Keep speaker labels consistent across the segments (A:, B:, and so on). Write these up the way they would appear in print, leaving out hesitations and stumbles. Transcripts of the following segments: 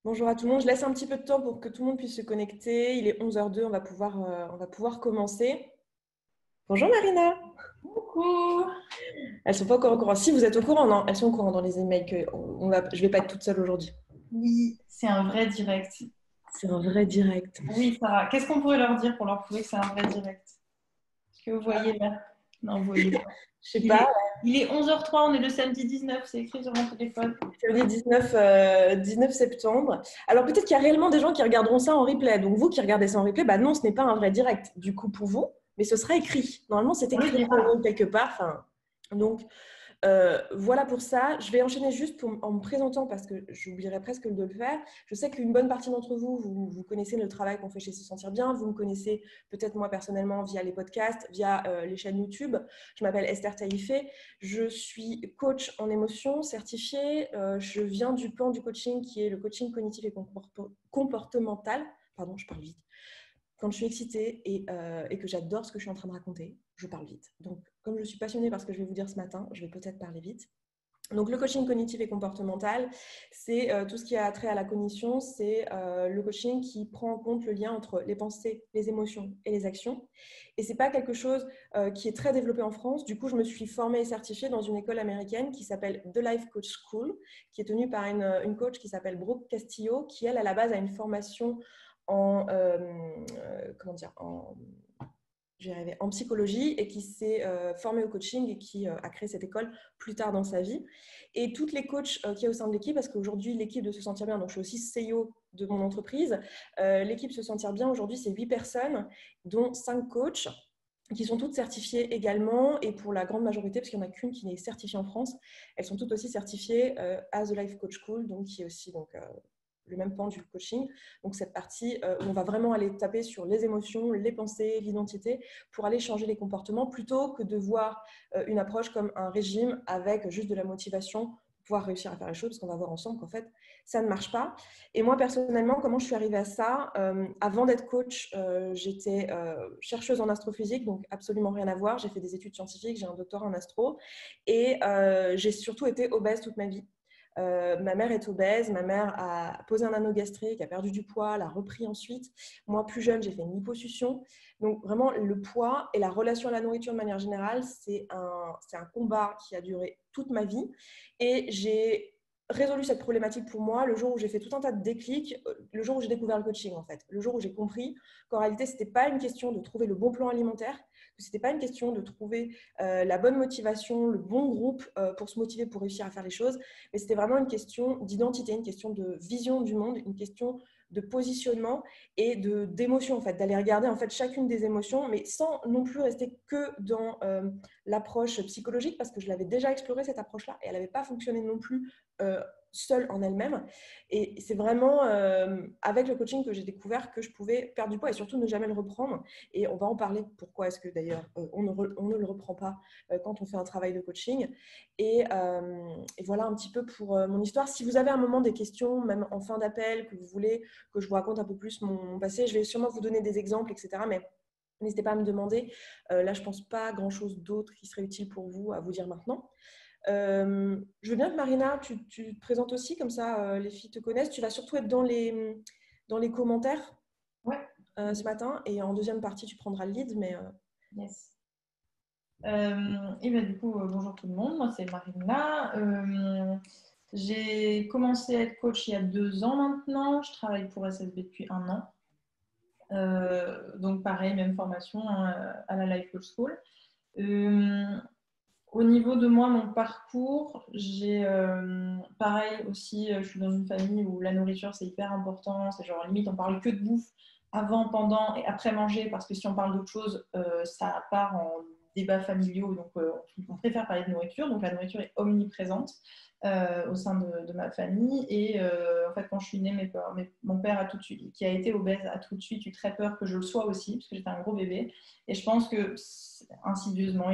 A: Bonjour à tout le monde. Je laisse un petit peu de temps pour que tout le monde puisse se connecter. Il est 11h02, on va pouvoir commencer. Bonjour Marina.
B: Coucou!
A: Elles sont pas encore au courant. Si vous êtes au courant, non, elles sont au courant dans les emails que je vais pas être toute seule aujourd'hui.
B: Oui, c'est un vrai direct.
A: C'est un vrai direct.
B: Oui, Sarah, qu'est-ce qu'on pourrait leur dire pour leur prouver que c'est un vrai direct? Est-ce que vous voyez là? Non, vous voyez pas.
A: Je sais
B: Il
A: pas,
B: est, il est 11h03, on est le samedi 19, c'est écrit sur mon téléphone.
A: février 19 septembre. Alors peut-être qu'il y a réellement des gens qui regarderont ça en replay. Donc vous qui regardez ça en replay, bah non, ce n'est pas un vrai direct du coup pour vous, mais ce sera écrit. Normalement, c'est
B: On le
A: écrit
B: dira.
A: quelque part. Enfin, donc voilà pour ça. Je vais enchaîner juste en me présentant parce que j'oublierais presque de le faire. Je sais qu'une bonne partie d'entre vous, vous connaissez le travail qu'on fait chez Se Sentir Bien. Vous me connaissez peut-être moi personnellement via les podcasts, via les chaînes YouTube. Je m'appelle Esther Taïfé. Je suis coach en émotion certifiée. Je viens du pan du coaching qui est le coaching cognitif et comportemental. Pardon, je parle vite. Quand je suis excitée et que j'adore ce que je suis en train de raconter, je parle vite. Donc, comme je suis passionnée par ce que je vais vous dire ce matin, je vais peut-être parler vite. Donc, le coaching cognitif et comportemental, c'est tout ce qui a trait à la cognition. C'est le coaching qui prend en compte le lien entre les pensées, les émotions et les actions. Et ce n'est pas quelque chose qui est très développé en France. Du coup, je me suis formée et certifiée dans une école américaine qui s'appelle The Life Coach School, qui est tenue par une coach qui s'appelle Brooke Castillo, qui, elle, à la base, a une formation en, comment dire, en psychologie et qui s'est formée au coaching et qui a créé cette école plus tard dans sa vie. Et toutes les coachs qu'il y a au sein de l'équipe, parce qu'aujourd'hui, l'équipe de Se Sentir Bien, donc je suis aussi CEO de mon entreprise, l'équipe Se Sentir Bien, aujourd'hui, c'est 8 personnes, dont 5 coachs qui sont toutes certifiées également, et pour la grande majorité, parce qu'il n'y en a qu'une qui n'est certifiée en France, elles sont toutes aussi certifiées à The Life Coach School, donc qui est aussi le même pan du coaching. Donc cette partie où on va vraiment aller taper sur les émotions, les pensées, l'identité pour aller changer les comportements plutôt que de voir une approche comme un régime avec juste de la motivation pour pouvoir réussir à faire les choses, parce qu'on va voir ensemble qu'en fait, ça ne marche pas. Et moi, personnellement, comment je suis arrivée à ça avant d'être coach, j'étais chercheuse en astrophysique, donc absolument rien à voir. J'ai fait des études scientifiques, j'ai un doctorat en astro et j'ai surtout été obèse toute ma vie. Ma mère est obèse, ma mère a posé un anneau gastrique, a perdu du poids, l'a repris ensuite. Moi, plus jeune, j'ai fait une liposuction. Donc vraiment, le poids et la relation à la nourriture de manière générale, c'est un combat qui a duré toute ma vie. Et j'ai résolu cette problématique pour moi le jour où j'ai fait tout un tas de déclics, le jour où j'ai découvert le coaching en fait, le jour où j'ai compris qu'en réalité, ce n'était pas une question de trouver le bon plan alimentaire, que ce n'était pas une question de trouver la bonne motivation, le bon groupe pour se motiver, pour réussir à faire les choses, mais c'était vraiment une question d'identité, une question de vision du monde, une question de positionnement et d'émotion en fait, d'aller regarder en fait chacune des émotions, mais sans non plus rester que dans l'approche psychologique, parce que je l'avais déjà exploré cette approche-là et elle n'avait pas fonctionné non plus seule en elle-même. Et c'est vraiment avec le coaching que j'ai découvert que je pouvais perdre du poids et surtout ne jamais le reprendre. Et on va en parler pourquoi est-ce que d'ailleurs on ne le reprend pas quand on fait un travail de coaching. Et voilà un petit peu pour mon histoire. Si vous avez un moment des questions, même en fin d'appel, que vous voulez que je vous raconte un peu plus mon passé, je vais sûrement vous donner des exemples, etc. Mais n'hésitez pas à me demander. Là, je ne pense pas grand-chose d'autre qui serait utile pour vous à vous dire maintenant. Je veux bien que Marina, tu te présentes aussi, comme ça les filles te connaissent. Tu vas surtout être dans les commentaires
B: Ouais,
A: ce matin et en deuxième partie, tu prendras le lead. Mais
B: yes. Et bien du coup, bonjour tout le monde, moi c'est Marina. J'ai commencé à être coach il y a 2 ans maintenant, je travaille pour SSB depuis 1 an. Donc pareil, même formation hein, à la Life Coach School. Au niveau de moi, mon parcours, j'ai pareil aussi, je suis dans une famille où la nourriture c'est hyper important, c'est genre limite on parle que de bouffe avant, pendant et après manger parce que si on parle d'autre chose, ça part en débats familiaux, donc on préfère parler de nourriture, donc la nourriture est omniprésente au sein de ma famille et en fait quand je suis née, mon père a tout de suite, qui a été obèse a tout de suite eu très peur que je le sois aussi parce que j'étais un gros bébé et je pense que insidieusement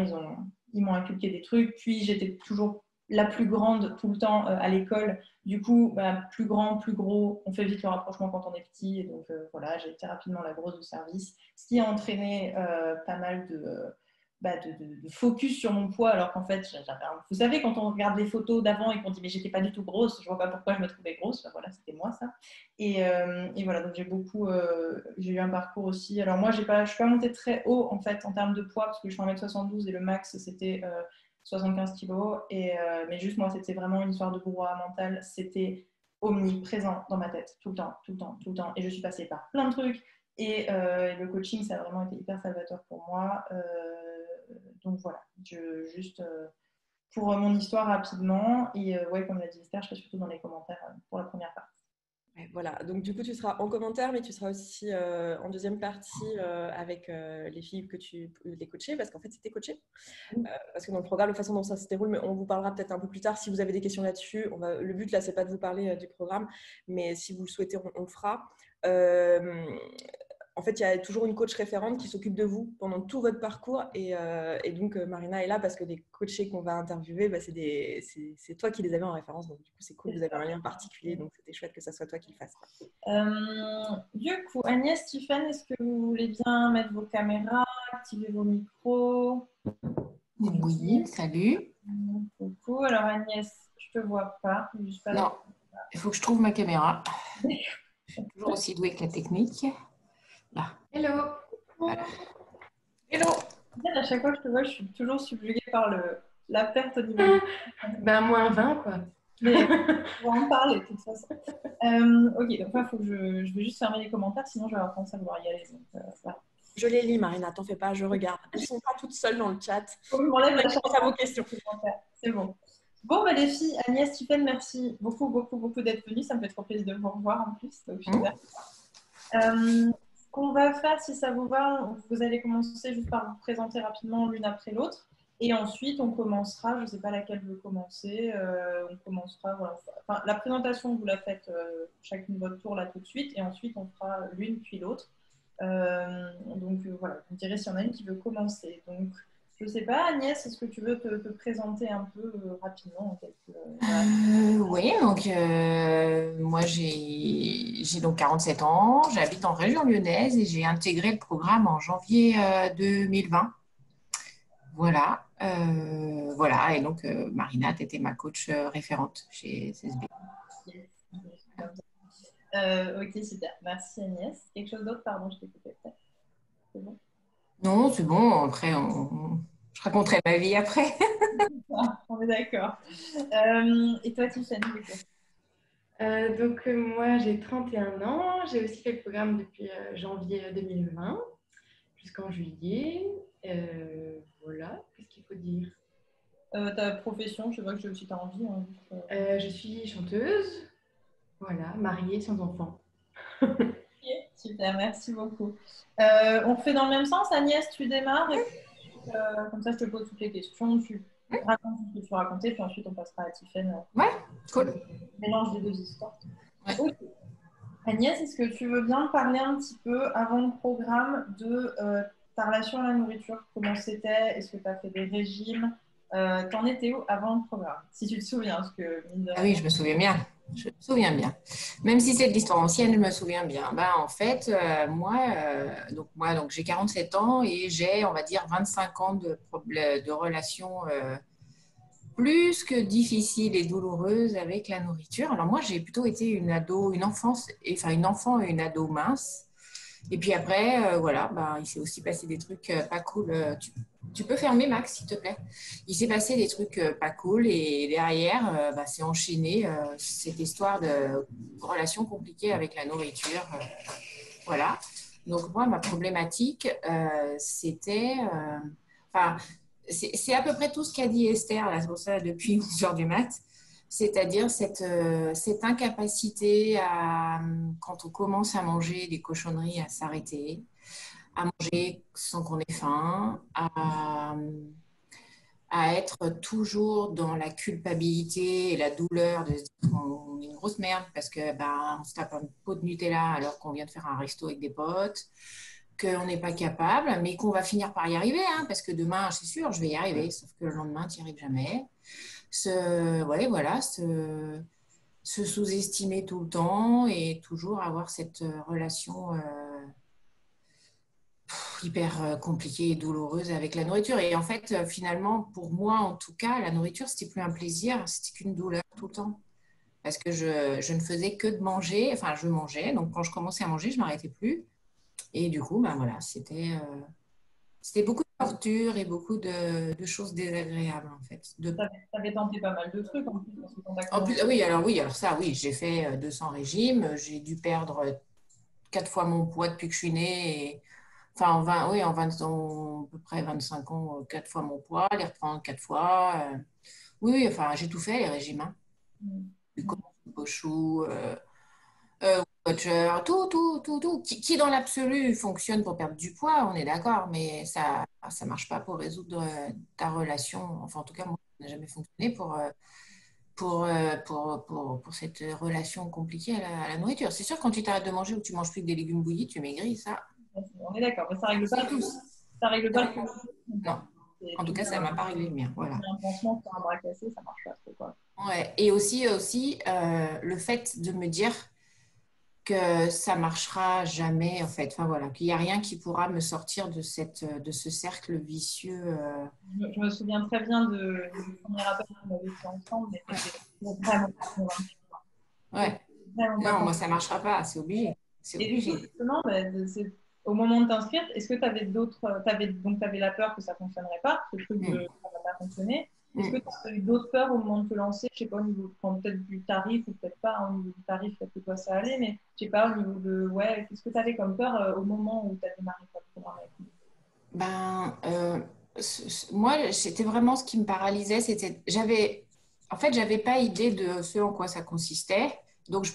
B: ils m'ont inculqué des trucs. Puis j'étais toujours la plus grande tout le temps à l'école. Du coup, bah, plus grand, plus gros, on fait vite le rapprochement quand on est petit. Et donc voilà, j'ai été rapidement la grosse de service, ce qui a entraîné pas mal de focus sur mon poids, alors qu'en fait, vous savez, quand on regarde les photos d'avant et qu'on dit mais j'étais pas du tout grosse, je vois pas pourquoi je me trouvais grosse, voilà, c'était moi ça. Et voilà, donc j'ai eu un parcours aussi. Alors moi, je suis pas montée très haut en fait en termes de poids, parce que je suis 1m72 et le max c'était 75 kilos. Mais juste moi, c'était vraiment une histoire de brouhaha mental, c'était omniprésent dans ma tête, tout le temps, tout le temps, tout le temps. Et je suis passée par plein de trucs. Et le coaching, ça a vraiment été hyper salvateur pour moi. Donc voilà, juste pour mon histoire rapidement. Et ouais, comme l'a dit Esther, je serai surtout dans les commentaires pour la première partie.
A: Ouais, voilà, donc du coup tu seras en commentaire, mais tu seras aussi en deuxième partie avec les filles que tu les coachais, parce qu'en fait c'était coaché. Parce que dans le programme, la façon dont ça se déroule, mais on vous parlera peut-être un peu plus tard si vous avez des questions là-dessus. Le but là, c'est pas de vous parler du programme, mais si vous le souhaitez, on le fera. En fait, il y a toujours une coach référente qui s'occupe de vous pendant tout votre parcours. Et donc, Marina est là parce que les coachés qu'on va interviewer, c'est toi qui les avais en référence. Donc, du coup, c'est cool, vous avez un lien particulier. Donc, c'était chouette que ça soit toi qui le fasse.
B: Du coup, Agnès, Stéphane, est-ce que vous voulez bien mettre vos caméras, activer vos micros?
C: Oui, salut.
B: Coucou. Alors, Agnès, je te vois pas.
C: Non, il faut que je trouve ma caméra. Toujours aussi douée que la technique. Là.
D: Hello.
C: Voilà. Hello.
B: À chaque fois que je te vois, je suis toujours subjuguée par la perte au niveau.
D: Ben, moins 20, quoi.
B: Mais on va en parler de toute façon. Ok, donc là, faut que je vais juste fermer les commentaires, sinon je vais avoir tendance à vouloir y aller. Donc, voilà.
A: Je les lis, Marina, t'en fais pas, je regarde. Elles ne sont pas toutes seules dans le chat.
B: Faut que je m'enlève la
A: chance à vos questions.
B: C'est bon. Bon, les filles, Agnès, Stéphane, merci beaucoup, beaucoup, beaucoup d'être venues. Ça me fait trop plaisir de vous revoir en plus. Donc, super. Ce qu'on va faire, si ça vous va, vous allez commencer juste par vous présenter rapidement l'une après l'autre. Et ensuite, on commencera, je ne sais pas laquelle veut commencer, on commencera, voilà. Enfin, la présentation, vous la faites chacune votre tour là tout de suite. Et ensuite, on fera l'une puis l'autre. Donc voilà, vous me direz s'il y en a une qui veut commencer. Donc, je ne sais pas, Agnès, est-ce que tu veux te présenter un peu rapidement
C: Oui, donc moi j'ai donc 47 ans, j'habite en région lyonnaise et j'ai intégré le programme en janvier 2020. Voilà, voilà, et donc Marina, tu étais ma coach référente chez CSB.
B: Ok, super. Merci Agnès. Quelque chose d'autre, pardon, je t'ai coupé peut-être. C'est bon?
C: Non, c'est bon, après je raconterai ma vie après.
B: On est d'accord. Et toi, Tiffany,
D: moi, j'ai 31 ans. J'ai aussi fait le programme depuis janvier 2020 jusqu'en juillet. Voilà, qu'est-ce qu'il faut dire?
B: Ta profession, je vois que j'ai aussi ta envie. Hein,
D: je suis chanteuse, voilà, mariée sans enfant.
B: Super, merci beaucoup. On fait dans le même sens, Agnès, tu démarres et puis, comme ça je te pose toutes les questions, tu racontes ce que tu racontais, puis ensuite on passera à Tiffany.
C: Ouais, cool.
B: Mélange des deux histoires.
C: Ouais.
B: Okay. Agnès, est-ce que tu veux bien parler un petit peu avant le programme de ta relation à la nourriture? Comment c'était? Est-ce que tu as fait des régimes? T'en étais où avant le programme? Si tu te souviens. Parce que,
C: Ah oui, je me souviens bien. Je me souviens bien. Même si c'est de l'histoire ancienne, je me souviens bien. En fait, moi, j'ai 47 ans et j'ai, on va dire, 25 ans de relations plus que difficiles et douloureuses avec la nourriture. Alors moi, j'ai plutôt été une enfant et une ado mince. Et puis après, il s'est aussi passé des trucs pas cool. Tu peux fermer, Max, s'il te plaît? Il s'est passé des trucs pas cool et derrière, c'est enchaîné cette histoire de relation compliquée avec la nourriture. Voilà. Donc moi, ma problématique, c'était... c'est à peu près tout ce qu'a dit Esther, là, c'est pour ça, depuis 11h du mat'. C'est-à-dire cette incapacité quand on commence à manger des cochonneries, à s'arrêter, à manger sans qu'on ait faim, à être toujours dans la culpabilité et la douleur de se dire qu'on est une grosse merde parce que on se tape un pot de Nutella alors qu'on vient de faire un resto avec des potes, qu'on n'est pas capable, mais qu'on va finir par y arriver, hein, parce que demain, c'est sûr, je vais y arriver, sauf que le lendemain, tu n'y arrives jamais. Se sous-estimer tout le temps et toujours avoir cette relation hyper compliquée et douloureuse avec la nourriture. Et en fait, finalement, pour moi, en tout cas, la nourriture, c'était plus un plaisir, c'était qu'une douleur tout le temps. Parce que je ne faisais que de manger, enfin, je mangeais. Donc, quand je commençais à manger, je ne m'arrêtais plus. Et du coup, ben voilà, c'était beaucoup de torture et beaucoup de choses désagréables, en fait.
B: T'avais tenté pas mal de trucs en plus, parce que quand t'as
C: En plus,
B: commencé.
C: oui, alors ça, oui, j'ai fait 200 régimes. J'ai dû perdre 4 fois mon poids depuis que je suis née. Enfin, en 20 ans, à peu près 25 ans, 4 fois mon poids, les reprendre 4 fois. Oui, enfin, j'ai tout fait, les régimes. Hein. Du
B: Mm.
C: Cochou, Watcher, tout. Qui dans l'absolu fonctionne pour perdre du poids, on est d'accord, mais ça ne marche pas pour résoudre ta relation. Enfin, en tout cas, moi, ça n'a jamais fonctionné pour cette relation compliquée à la nourriture. C'est sûr, quand tu t'arrêtes de manger ou que tu manges plus que des légumes bouillis, tu maigris, ça.
B: On est d'accord, mais ça règle pas,
C: C'est tous.
B: ça règle pas le problème.
C: Non. En tout cas, ça ne m'a pas réglé le mien. Voilà.
B: Un pansement sur un bras cassé, ça marche pas trop, quoi.
C: Ouais. Et aussi le fait de me dire que ça marchera jamais, en fait. Enfin, voilà, qu'il n'y a rien qui pourra me sortir de ce cercle vicieux.
B: Je me souviens très bien du premier appel qu'on avait fait ensemble, mais c'était vraiment pas convaincu.
C: Ouais.
B: Vraiment pas
C: Non, moi,
B: convaincu.
C: ça ne marchera pas. C'est obligé. C'est
B: Et du coup,
C: obligé.
B: justement, au moment de t'inscrire, est-ce que tu avais d'autres. Donc, tu avais la peur que ça ne fonctionnerait pas, ce truc de
C: Mm.
B: ça ne va pas fonctionner. Est-ce que
C: Mm.
B: tu as eu d'autres peurs au moment de te lancer? Je sais pas, au niveau peut-être du tarif ou peut-être pas, hein, au niveau du tarif, peut-être que toi ça allait, mais je sais pas, au niveau de. Ouais, qu'est-ce que tu avais comme peur au moment où tu as démarré ton programme avec nous?
C: Ben, moi, c'était vraiment ce qui me paralysait. En fait, j'avais pas idée de ce en quoi ça consistait. Donc,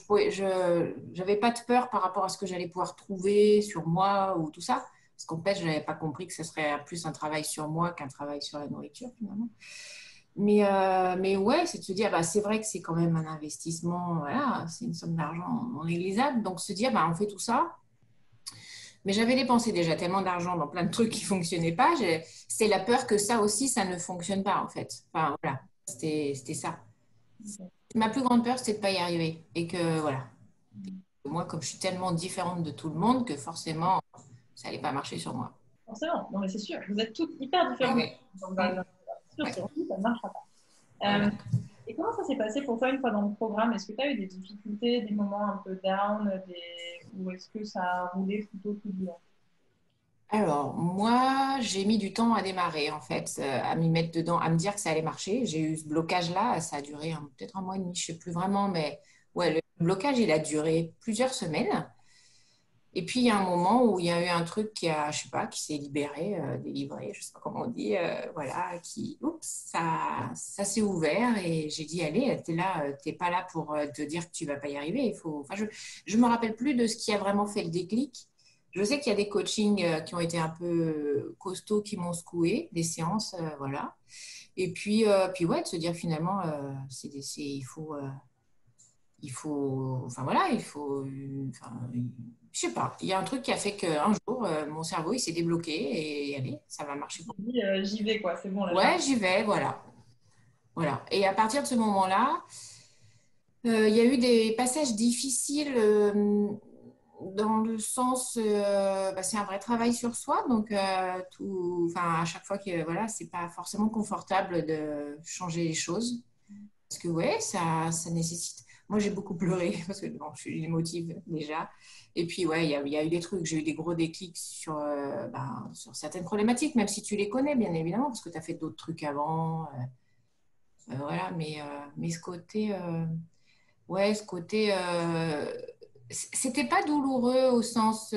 C: j'avais pas de peur par rapport à ce que j'allais pouvoir trouver sur moi ou tout ça. Parce qu'en fait, je n'avais pas compris que ce serait plus un travail sur moi qu'un travail sur la nourriture, finalement. Mais ouais, c'est de se dire, bah, c'est vrai que c'est quand même un investissement, voilà, c'est une somme d'argent non négligeable. Donc, se dire, bah, on fait tout ça. Mais j'avais dépensé déjà tellement d'argent dans plein de trucs qui ne fonctionnaient pas. C'est la peur que ça aussi, ça ne fonctionne pas, en fait. Enfin, voilà, c'était ça.
B: Ok.
C: Ma plus grande peur, c'était de ne pas y arriver. Et que, voilà, moi, comme je suis tellement différente de tout le monde, que forcément, ça n'allait pas marcher sur moi.
B: Forcément, non mais c'est sûr, vous êtes toutes hyper différentes.
C: Ouais.
B: Donc,
C: Mm.
B: c'est sûr,
C: Ouais.
B: c'est vous, ça ne marchera pas.
C: Voilà.
B: Et comment ça s'est passé pour toi une fois dans le programme? Est-ce que tu as eu des difficultés, des moments un peu down, ou est-ce que ça a roulé plutôt tout bien?
C: Alors, moi, j'ai mis du temps à démarrer, en fait, à m'y mettre dedans, à me dire que ça allait marcher. J'ai eu ce blocage-là, ça a duré peut-être un mois et demi, je ne sais plus vraiment, mais ouais, le blocage, il a duré plusieurs semaines. Et puis, il y a un moment où il y a eu un truc je sais pas, qui s'est libéré, délivré, je sais pas comment on dit, voilà, ça s'est ouvert et j'ai dit, allez, t'es là, t'es pas là pour te dire que tu vas pas y arriver. Enfin, je me rappelle plus de ce qui a vraiment fait le déclic. Je sais qu'il y a des coachings qui ont été un peu costauds, qui m'ont secoué, des séances, voilà. Et puis ouais, de se dire finalement, enfin voilà, enfin, je sais pas, il y a un truc qui a fait qu'un jour, mon cerveau, il s'est débloqué et allez, ça va marcher pour
B: J'ai dit, j'y vais, quoi, c'est bon, là,
C: moi. Ouais, j'y vais, voilà. Voilà. Et à partir de ce moment-là, il y a eu des passages difficiles dans le sens, bah, c'est un vrai travail sur soi, donc enfin, à chaque fois que voilà, c'est pas forcément confortable de changer les choses. Parce que ouais, ça nécessite. Moi, j'ai beaucoup pleuré parce que bon, je suis émotive déjà. Et puis ouais, il y a eu des trucs. J'ai eu des gros déclics sur certaines problématiques, même si tu les connais, bien évidemment, parce que tu as fait d'autres trucs avant. Voilà, mais c'était pas douloureux au sens,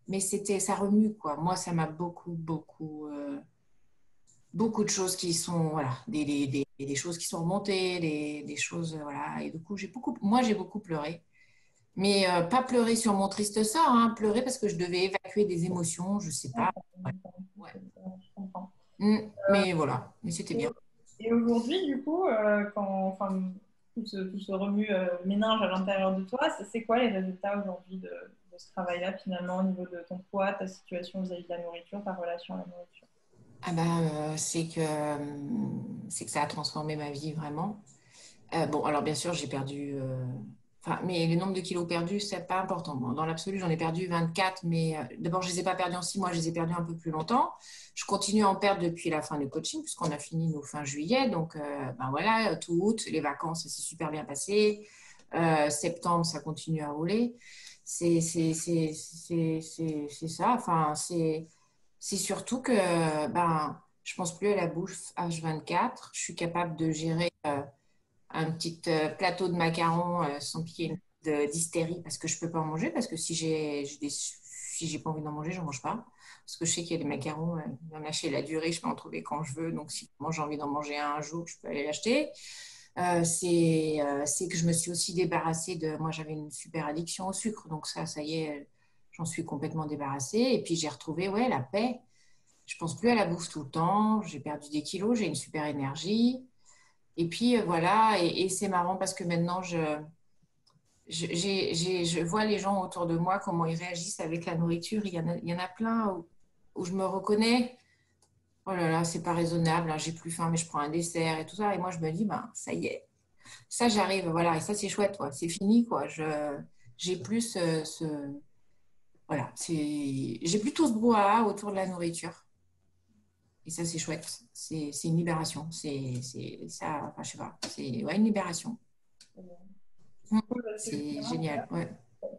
C: mais ça remue quoi. Moi, ça m'a beaucoup de choses qui sont, voilà, des choses qui sont remontées, des choses, voilà. Et du coup, moi, j'ai beaucoup pleuré. Mais pas pleurer sur mon triste sort, hein, pleurer parce que je devais évacuer des émotions, je sais pas. Ouais.
B: je comprends.
C: Mais voilà, mais c'était bien.
B: Et aujourd'hui, du coup, enfin, tout ce remue-ménage à l'intérieur de toi, c'est quoi les résultats aujourd'hui de ce travail-là, finalement, au niveau de ton poids, ta situation vis-à-vis de la nourriture, ta relation à la nourriture?
C: Ah ben, c'est que ça a transformé ma vie vraiment. Bon, alors bien sûr, j'ai perdu. Enfin, mais le nombre de kilos perdus, c'est pas important. Bon, dans l'absolu, j'en ai perdu 24, mais d'abord, je les ai pas perdus en 6 mois, je les ai perdus un peu plus longtemps. Je continue à en perdre depuis la fin du coaching, puisqu'on a fini nos fin juillet. Donc, ben voilà, tout août, les vacances, ça s'est super bien passé. Septembre, ça continue à rouler. C'est ça. Enfin, c'est surtout que ben, je pense plus à la bouffe H24. Je suis capable de gérer un petit plateau de macarons sans qu'il y ait d'hystérie parce que je peux pas en manger, parce que si j'ai pas envie d'en manger, j'en mange pas. Parce que je sais qu'il y a des macarons, il y en a chez La Durée, je peux en trouver quand je veux. Donc si moi j'ai envie d'en manger un jour, je peux aller l'acheter. C'est que je me suis aussi débarrassée de... Moi j'avais une super addiction au sucre, donc ça y est, j'en suis complètement débarrassée. Et puis j'ai retrouvé la paix. Je pense plus à la bouffe tout le temps. J'ai perdu des kilos, j'ai une super énergie. Et puis voilà, et c'est marrant parce que maintenant, je vois les gens autour de moi, comment ils réagissent avec la nourriture. Il y en a plein où je me reconnais. Oh là là, c'est pas raisonnable, hein, j'ai plus faim, mais je prends un dessert et tout ça. Et moi, je me dis, ben, ça y est, ça j'arrive, voilà, et ça c'est chouette, quoi. C'est fini, quoi. J'ai plus voilà, j'ai plus tout ce brouhaha autour de la nourriture. Et ça, c'est chouette. C'est une libération. C'est ça, enfin, je sais pas, c'est une libération. C'est génial, ouais.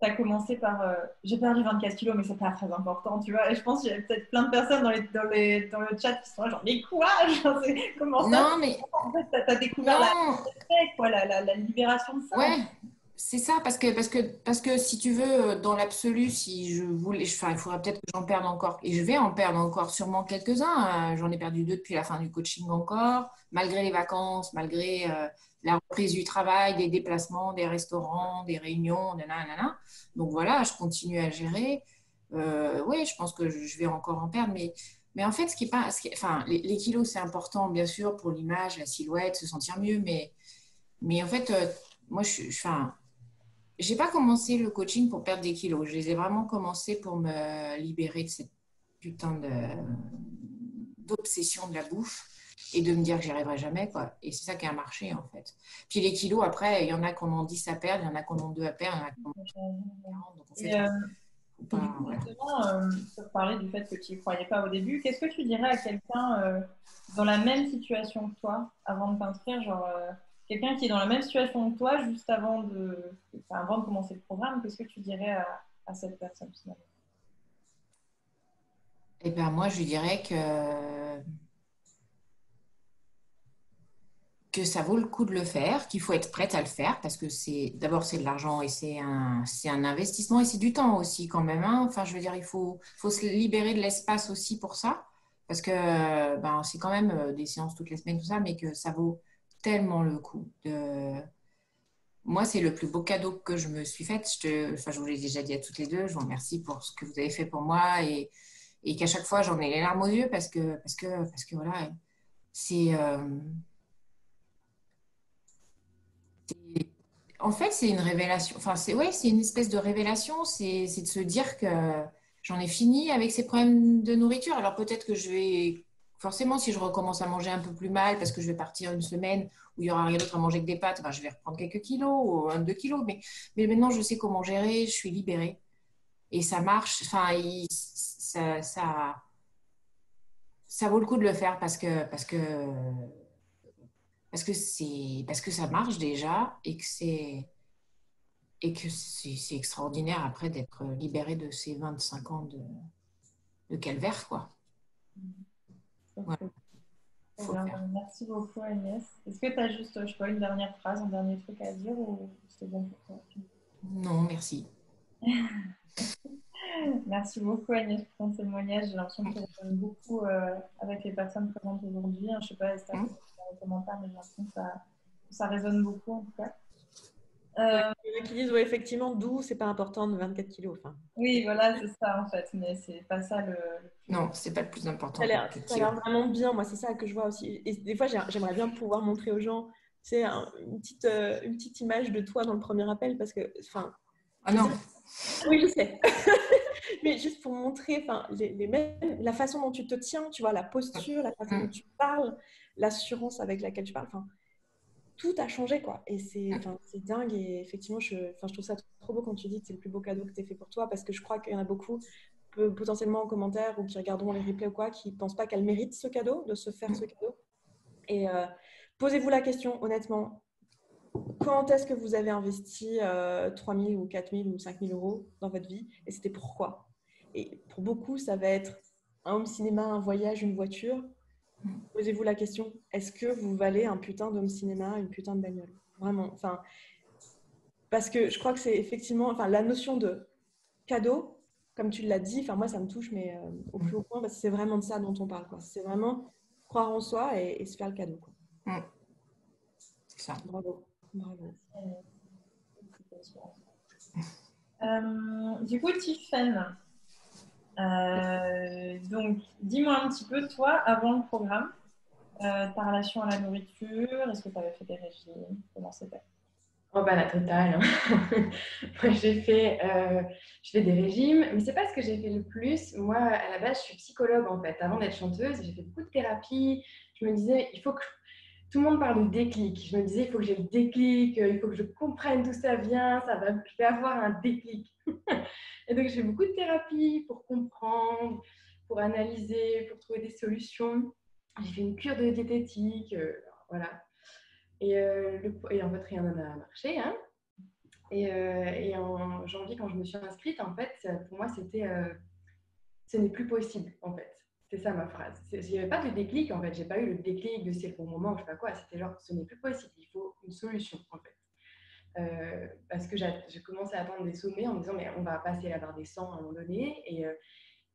B: Tu as commencé par j'ai perdu 24 kilos, mais c'est pas très important, tu vois. Et je pense qu'il y a peut-être plein de personnes dans le chat qui sont là, genre, mais quoi? Genre, comment ça?
C: Non, mais
B: En fait, tu as découvert
C: non,
B: la libération de ça.
C: ouais, c'est ça, parce que si tu veux, dans l'absolu, si je voulais, enfin, il faudrait peut-être que j'en perde encore, et je vais en perdre encore sûrement quelques-uns. J'en ai perdu 2 depuis la fin du coaching encore, malgré les vacances, malgré la reprise du travail, des déplacements, des restaurants, des réunions, nanana. Donc voilà, je continue à gérer. Oui, je pense que je vais encore en perdre, mais en fait, enfin, les kilos, c'est important, bien sûr, pour l'image, la silhouette, se sentir mieux, mais en fait, moi, enfin, j'ai pas commencé le coaching pour perdre des kilos. Je les ai vraiment commencé pour me libérer de cette putain d'obsession de la bouffe et de me dire que j'y arriverai jamais, quoi. Et c'est ça qui a marché, en fait. Puis les kilos, après, il y en a qu'on en 10 à perdre, il y en a qu'on en 2 à perdre, il y en a qu'on en 40. Donc, en fait, faut
B: Et du
C: pas,
B: coup,
C: voilà.
B: justement, pour parler du fait que tu n'y croyais pas au début, qu'est-ce que tu dirais à quelqu'un dans la même situation que toi avant de t'inscrire, genre quelqu'un qui est dans la même situation que toi juste avant de commencer le programme, qu'est-ce que tu dirais à cette personne finalement?
C: Et ben moi, je lui dirais que ça vaut le coup de le faire, qu'il faut être prête à le faire parce que d'abord c'est de l'argent et c'est un investissement et c'est du temps aussi quand même, hein. Enfin, je veux dire, faut se libérer de l'espace aussi pour ça parce que ben, c'est quand même des séances toutes les semaines, tout ça, mais que ça vaut tellement le coup. Moi, c'est le plus beau cadeau que je me suis fait. Enfin, je vous l'ai déjà dit à toutes les deux, je vous remercie pour ce que vous avez fait pour moi et qu'à chaque fois j'en ai les larmes aux yeux parce que voilà, c'est en fait, c'est une révélation. Enfin, c'est une espèce de révélation. C'est de se dire que j'en ai fini avec ces problèmes de nourriture. Alors peut-être que je vais, forcément, si je recommence à manger un peu plus mal, parce que je vais partir une semaine où il y aura rien d'autre à manger que des pâtes, ben, je vais reprendre quelques kilos, ou 2 kilos. Mais maintenant, je sais comment gérer. Je suis libérée et ça marche. Enfin, ça vaut le coup de le faire parce que ça marche déjà et que c'est extraordinaire après d'être libéré de ces 25 ans de calvaire, quoi. Voilà, faut le faire.
B: Merci beaucoup Agnès. Est-ce que tu as juste, je sais pas, une dernière phrase, un dernier truc à dire ou c'est bon pour toi?
C: Non, merci.
B: Merci beaucoup Agnès pour ton témoignage. J'ai l'impression que ça résonne beaucoup avec les personnes présentes aujourd'hui. Je ne sais pas si tu as fait des commentaires, mais j'ai l'impression que ça résonne beaucoup en tout cas.
A: Il y en a qui disent effectivement, d'où c'est pas important de 24 kilos. Enfin,
B: oui, voilà, c'est ça en fait, mais c'est pas ça le plus...
C: Non, c'est pas le plus important.
A: ça a l'air vraiment bien. Moi, c'est ça que je vois aussi. Et des fois, j'aimerais bien pouvoir montrer aux gens, c'est une petite image de toi dans le premier appel parce que, enfin.
C: Ah non.
A: Oui, je sais. Mais juste pour montrer, enfin, la façon dont tu te tiens, tu vois, la posture, la façon dont tu parles, l'assurance avec laquelle tu parles. Enfin, tout a changé, quoi. Et c'est dingue. Et effectivement, je trouve ça trop beau quand tu dis que c'est le plus beau cadeau que tu aies fait pour toi, parce que je crois qu'il y en a beaucoup, potentiellement en commentaire ou qui regarderont les replays ou quoi, qui ne pensent pas qu'elle mérite ce cadeau, de se faire ce cadeau. Et posez-vous la question, honnêtement, quand est-ce que vous avez investi 3 000 ou 4 000 ou 5 000 euros dans votre vie, et c'était pourquoi? Et pour beaucoup, ça va être un home cinéma, un voyage, une voiture. Posez-vous la question, est-ce que vous valez un putain d'home cinéma, une putain de bagnole? Vraiment, enfin, parce que je crois que c'est effectivement, enfin, la notion de cadeau, comme tu l'as dit, enfin, moi, ça me touche, mais au plus haut point, parce que c'est vraiment de ça dont on parle, quoi. C'est vraiment croire en soi et se faire le cadeau, quoi.
C: C'est ça.
A: Bravo, bravo.
B: Du coup, Tiffaine, donc dis-moi un petit peu, toi, avant le programme, ta relation à la nourriture, est-ce que tu avais fait des régimes? Comment c'était?
D: Oh bah la totale. Moi j'ai fait des régimes, mais c'est pas ce que j'ai fait le plus. Moi à la base je suis psychologue en fait. Avant d'être chanteuse, j'ai fait beaucoup de thérapie. Je me disais il faut que tout le monde parle de déclic. Je me disais il faut que j'ai le déclic, il faut que je comprenne d'où ça vient, je vais avoir un déclic. Et donc j'ai fait beaucoup de thérapie pour comprendre, pour analyser, pour trouver des solutions. J'ai fait une cure de diététique, voilà. Et en fait, rien n'a marché. Hein. Et en janvier, quand je me suis inscrite, en fait, pour moi, c'était ce n'est plus possible, en fait. C'est ça ma phrase. Il n'y avait pas de déclic, en fait. Je n'ai pas eu le déclic de c'est le bon moment, je ne sais pas quoi. C'était genre, ce n'est plus possible. Il faut une solution, en fait. Parce que j'ai commencé à atteindre des sommets en me disant, mais on va passer la barre des 100 à un moment donné.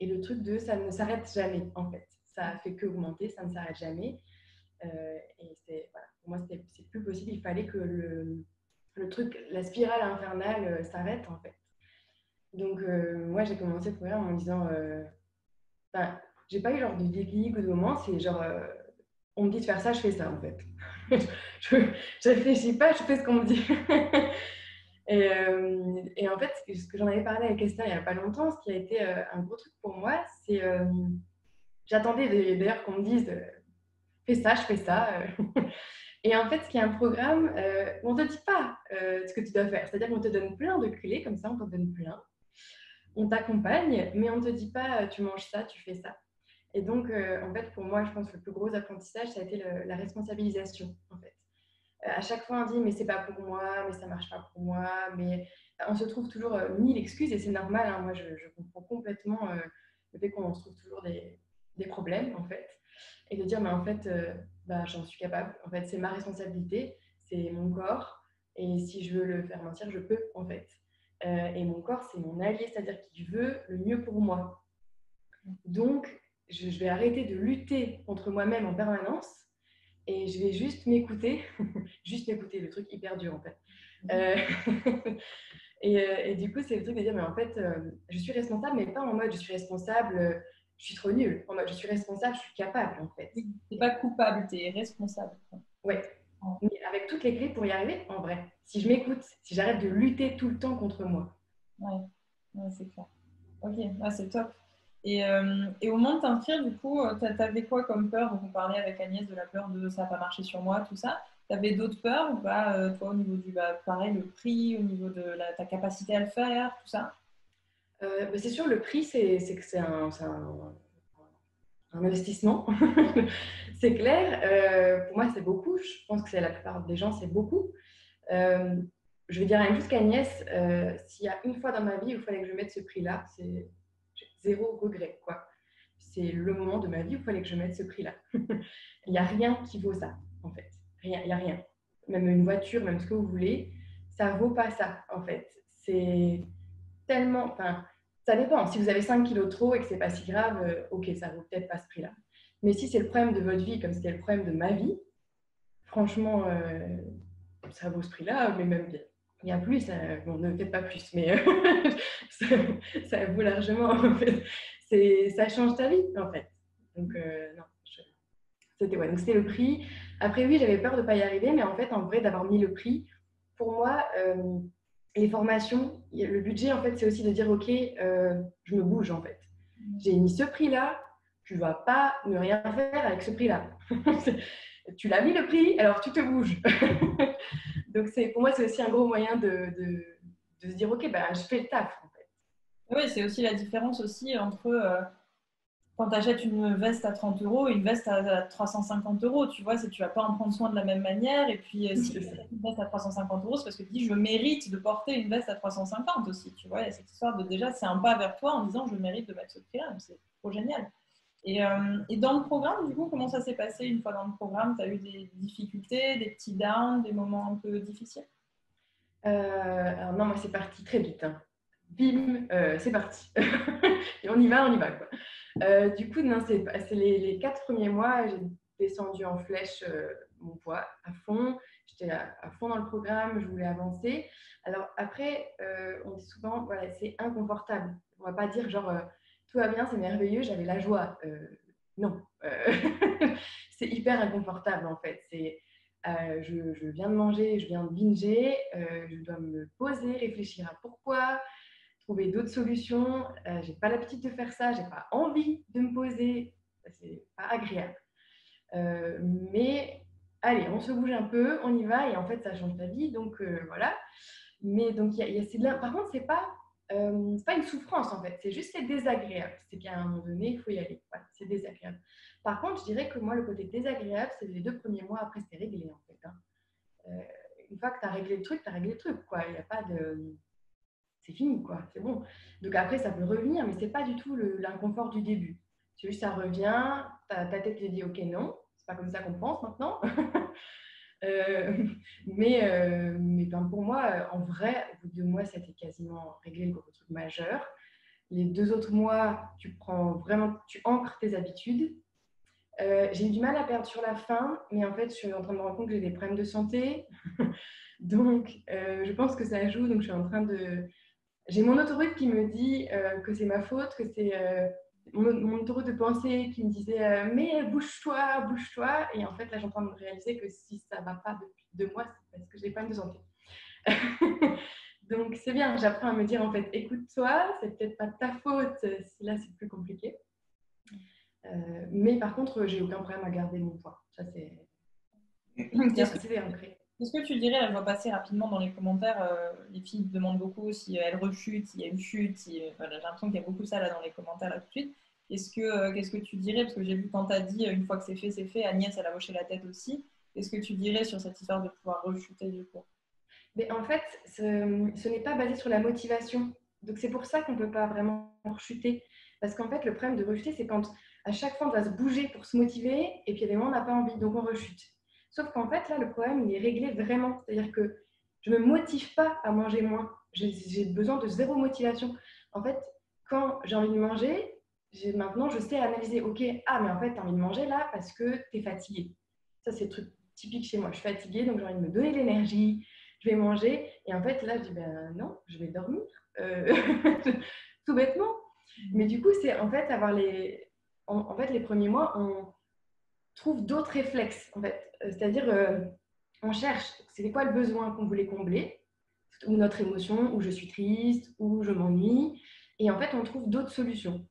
D: Et le truc de ça ne s'arrête jamais, en fait. Ça fait qu'augmenter, ça ne s'arrête jamais. Et voilà, pour moi, c'est plus possible. Il fallait que le truc, la spirale infernale s'arrête, en fait. Donc, moi, j'ai commencé le programme en me disant... j'ai pas eu genre de déclic ou de moment. C'est genre... on me dit de faire ça, je fais ça, en fait. je réfléchis pas, je fais ce qu'on me dit. Et en fait, ce que j'en avais parlé avec Esther il n'y a pas longtemps, ce qui a été un gros truc pour moi, c'est... j'attendais d'ailleurs qu'on me dise... fais ça, je fais ça. Et en fait, ce qui est un programme, on ne te dit pas ce que tu dois faire. C'est-à-dire qu'on te donne plein de clés, comme ça, on t'en donne plein. On t'accompagne, mais on ne te dit pas tu manges ça, tu fais ça. Et donc, en fait, pour moi, je pense que le plus gros apprentissage, ça a été la responsabilisation, en fait. À chaque fois, on dit, mais c'est pas pour moi, mais ça marche pas pour moi, mais on se trouve toujours 1000 excuses, et c'est normal. Hein. Moi, je comprends complètement le fait qu'on se trouve toujours des problèmes, en fait. Et de dire, mais en fait, j'en suis capable. En fait, c'est ma responsabilité, c'est mon corps. Et si je veux le faire mentir, je peux, en fait. Et mon corps, c'est mon allié, c'est-à-dire qu'il veut le mieux pour moi. Donc, je vais arrêter de lutter contre moi-même en permanence et je vais juste m'écouter. Juste m'écouter, le truc hyper dur, en fait. Et du coup, c'est le truc de dire, mais en fait, je suis responsable, mais pas en mode je suis responsable... je suis trop nulle. Je suis responsable, je suis capable, en fait.
B: Tu n'es pas coupable, tu es responsable.
D: Oui, mais avec toutes les clés pour y arriver, en vrai. Si je m'écoute, si j'arrête de lutter tout le temps contre moi.
B: Ouais, c'est clair. Ok, c'est top. Et au moment de t'inscrire, du coup, tu avais quoi comme peur? Donc, on parlait avec Agnès de la peur de ça n'a pas marché sur moi, tout ça. Tu avais d'autres peurs ou pas, toi, au niveau du, pareil, le prix, au niveau de ta capacité à le faire, tout ça?
D: C'est sûr, le prix, c'est que c'est un investissement. C'est clair. Pour moi, c'est beaucoup. Je pense que c'est la plupart des gens, c'est beaucoup. Je vais dire la même chose qu'Agnès. S'il y a une fois dans ma vie où il fallait que je mette ce prix-là, c'est zéro regret, quoi. C'est le moment de ma vie où il fallait que je mette ce prix-là. Il n'y a rien qui vaut ça, en fait. Rien, il n'y a rien. Même une voiture, même ce que vous voulez, ça ne vaut pas ça, en fait. C'est tellement... Enfin, ça dépend. Si vous avez 5 kilos de trop et que ce n'est pas si grave, ok, ça ne vaut peut-être pas ce prix-là. Mais si c'est le problème de votre vie, comme c'était le problème de ma vie, franchement, ça vaut ce prix-là, mais même bien. Il y a plus, bon, ne faites pas plus, mais ça vaut largement, en fait. Ça change ta vie, en fait. Donc, non, c'était le prix. Après, oui, j'avais peur de ne pas y arriver, mais en fait, en vrai, d'avoir mis le prix, pour moi, les formations, le budget, en fait, c'est aussi de dire, ok, je me bouge, en fait. J'ai mis ce prix-là, tu ne vas pas ne rien faire avec ce prix-là. tu l'as mis le prix, alors tu te bouges. Donc, pour moi, c'est aussi un gros moyen de se dire, OK, ben, je fais le taf, en fait.
B: Oui, c'est aussi la différence aussi entre quand tu achètes une veste à 30 euros et une veste à 350 euros. Tu vois, tu vas pas en prendre soin de la même manière. Et puis, si tu achètes une veste à 350 euros, c'est parce que tu dis, je mérite de porter une veste à 350 aussi. Tu vois, il y a cette histoire de déjà, c'est un pas vers toi en disant, je mérite de mettre ce prix-là. C'est trop génial. Et dans le programme, du coup, comment ça s'est passé une fois dans le programme? Tu as eu des difficultés, des petits downs, des moments un peu difficiles?
D: Alors non, moi, c'est parti très vite. Hein. Bim, c'est parti. Et on y va, quoi. Du coup, non, c'est les 4 premiers mois, j'ai descendu en flèche mon poids à fond. J'étais à fond dans le programme, je voulais avancer. Alors après, on dit souvent, voilà, c'est inconfortable. On ne va pas dire genre, tout va bien, c'est merveilleux, j'avais la joie. Non, c'est hyper inconfortable en fait. Je viens de manger, je viens de binger, je dois me poser, réfléchir à pourquoi, trouver d'autres solutions. J'ai pas l'habitude de faire ça, j'ai pas envie de me poser, c'est pas agréable. Mais allez, on se bouge un peu, on y va et en fait ça change ta vie, donc voilà. Mais donc par contre c'est pas une souffrance en fait, c'est juste c'est désagréable. C'est qu'à un moment donné il faut y aller. Voilà, c'est désagréable. Par contre, je dirais que moi le côté désagréable, c'est les 2 premiers mois après c'était réglé en fait. Hein. Une fois que tu as réglé le truc, tu as réglé le truc quoi. Il n'y a pas de c'est fini, quoi, c'est bon. Donc après, ça peut revenir, mais ce n'est pas du tout l'inconfort du début. C'est juste, ça revient, ta tête te dit, OK, non, c'est pas comme ça qu'on pense maintenant. Mais ben, pour moi, en vrai, au bout de 2 mois, ça a été quasiment réglé le gros truc majeur. Les 2 autres mois, tu ancres tes habitudes. J'ai eu du mal à perdre sur la fin, mais en fait, je suis en train de me rendre compte que j'ai des problèmes de santé. Donc, je pense que ça joue. Donc, je suis en train de... J'ai mon autoroute qui me dit que c'est ma faute, que c'est mon autoroute de pensée qui me disait mais bouge-toi, bouge-toi. Et en fait, là, j'ai en train de réaliser que si ça ne va pas depuis 2 mois, c'est parce que j'ai pas de santé. Donc, c'est bien, j'apprends à me dire en fait, écoute-toi, c'est peut-être pas de ta faute si là, c'est plus compliqué. Mais par contre, j'ai aucun problème à garder mon poids. Ça, c'est ancré.
B: Qu'est-ce que tu dirais, là, je vais passer rapidement dans les commentaires, les filles demandent beaucoup si elles rechutent, s'il y a une chute, voilà, j'ai l'impression qu'il y a beaucoup ça là dans les commentaires là tout de suite. Qu'est-ce que tu dirais, parce que j'ai vu quand tu as dit une fois que c'est fait, Agnès elle a hoché la tête aussi. Qu'est-ce que tu dirais sur cette histoire de pouvoir rechuter du coup?
D: Mais en fait, ce n'est pas basé sur la motivation. Donc c'est pour ça qu'on ne peut pas vraiment rechuter. Parce qu'en fait, le problème de rechuter, c'est quand à chaque fois on doit se bouger pour se motiver et puis il y a des moments où on n'a pas envie, donc on rechute. Sauf qu'en fait, là, le problème, il est réglé vraiment. C'est-à-dire que je ne me motive pas à manger moins. J'ai besoin de zéro motivation. En fait, quand j'ai envie de manger, maintenant, je sais analyser. OK, mais en fait, tu as envie de manger là parce que tu es fatigué. Ça, c'est le truc typique chez moi. Je suis fatiguée, donc j'ai envie de me donner de l'énergie. Je vais manger. Et en fait, là, je dis, ben non, je vais dormir. Tout bêtement. Mais du coup, c'est en fait avoir en fait, les premiers mois, on trouve d'autres réflexes, en fait. C'est-à-dire, on cherche, c'est quoi le besoin qu'on voulait combler, ou notre émotion, ou je suis triste, ou je m'ennuie. Et en fait, on trouve d'autres solutions.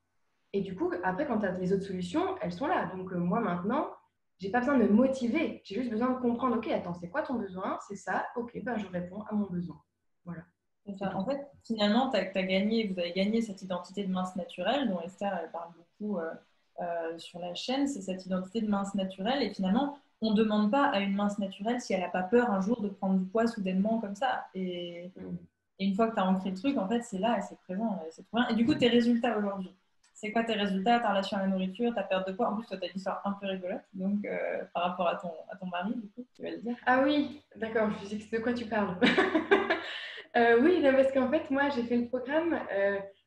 D: Et du coup, après, quand tu as les autres solutions, elles sont là. Donc, moi, maintenant, j'ai pas besoin de me motiver. J'ai juste besoin de comprendre, OK, attends, c'est quoi ton besoin? C'est ça. OK, ben, je réponds à mon besoin. Voilà.
B: En fait, finalement, vous avez gagné cette identité de mince naturelle dont Esther elle parle beaucoup sur la chaîne. C'est cette identité de mince naturelle. Et finalement, on ne demande pas à une mince naturelle si elle n'a pas peur un jour de prendre du poids soudainement comme ça. Et une fois que tu as ancré le truc, en fait, c'est là et c'est présent. Et c'est trop bien. Et du coup, tes résultats aujourd'hui, c'est quoi tes résultats, ta relation à la nourriture, ta perte de poids? En plus, toi, tu as une histoire un peu rigolote. Donc, par rapport à ton mari, du coup, tu vas le dire.
D: Ah oui, d'accord. Je sais de quoi tu parles. Oui, parce qu'en fait, moi, j'ai fait le programme.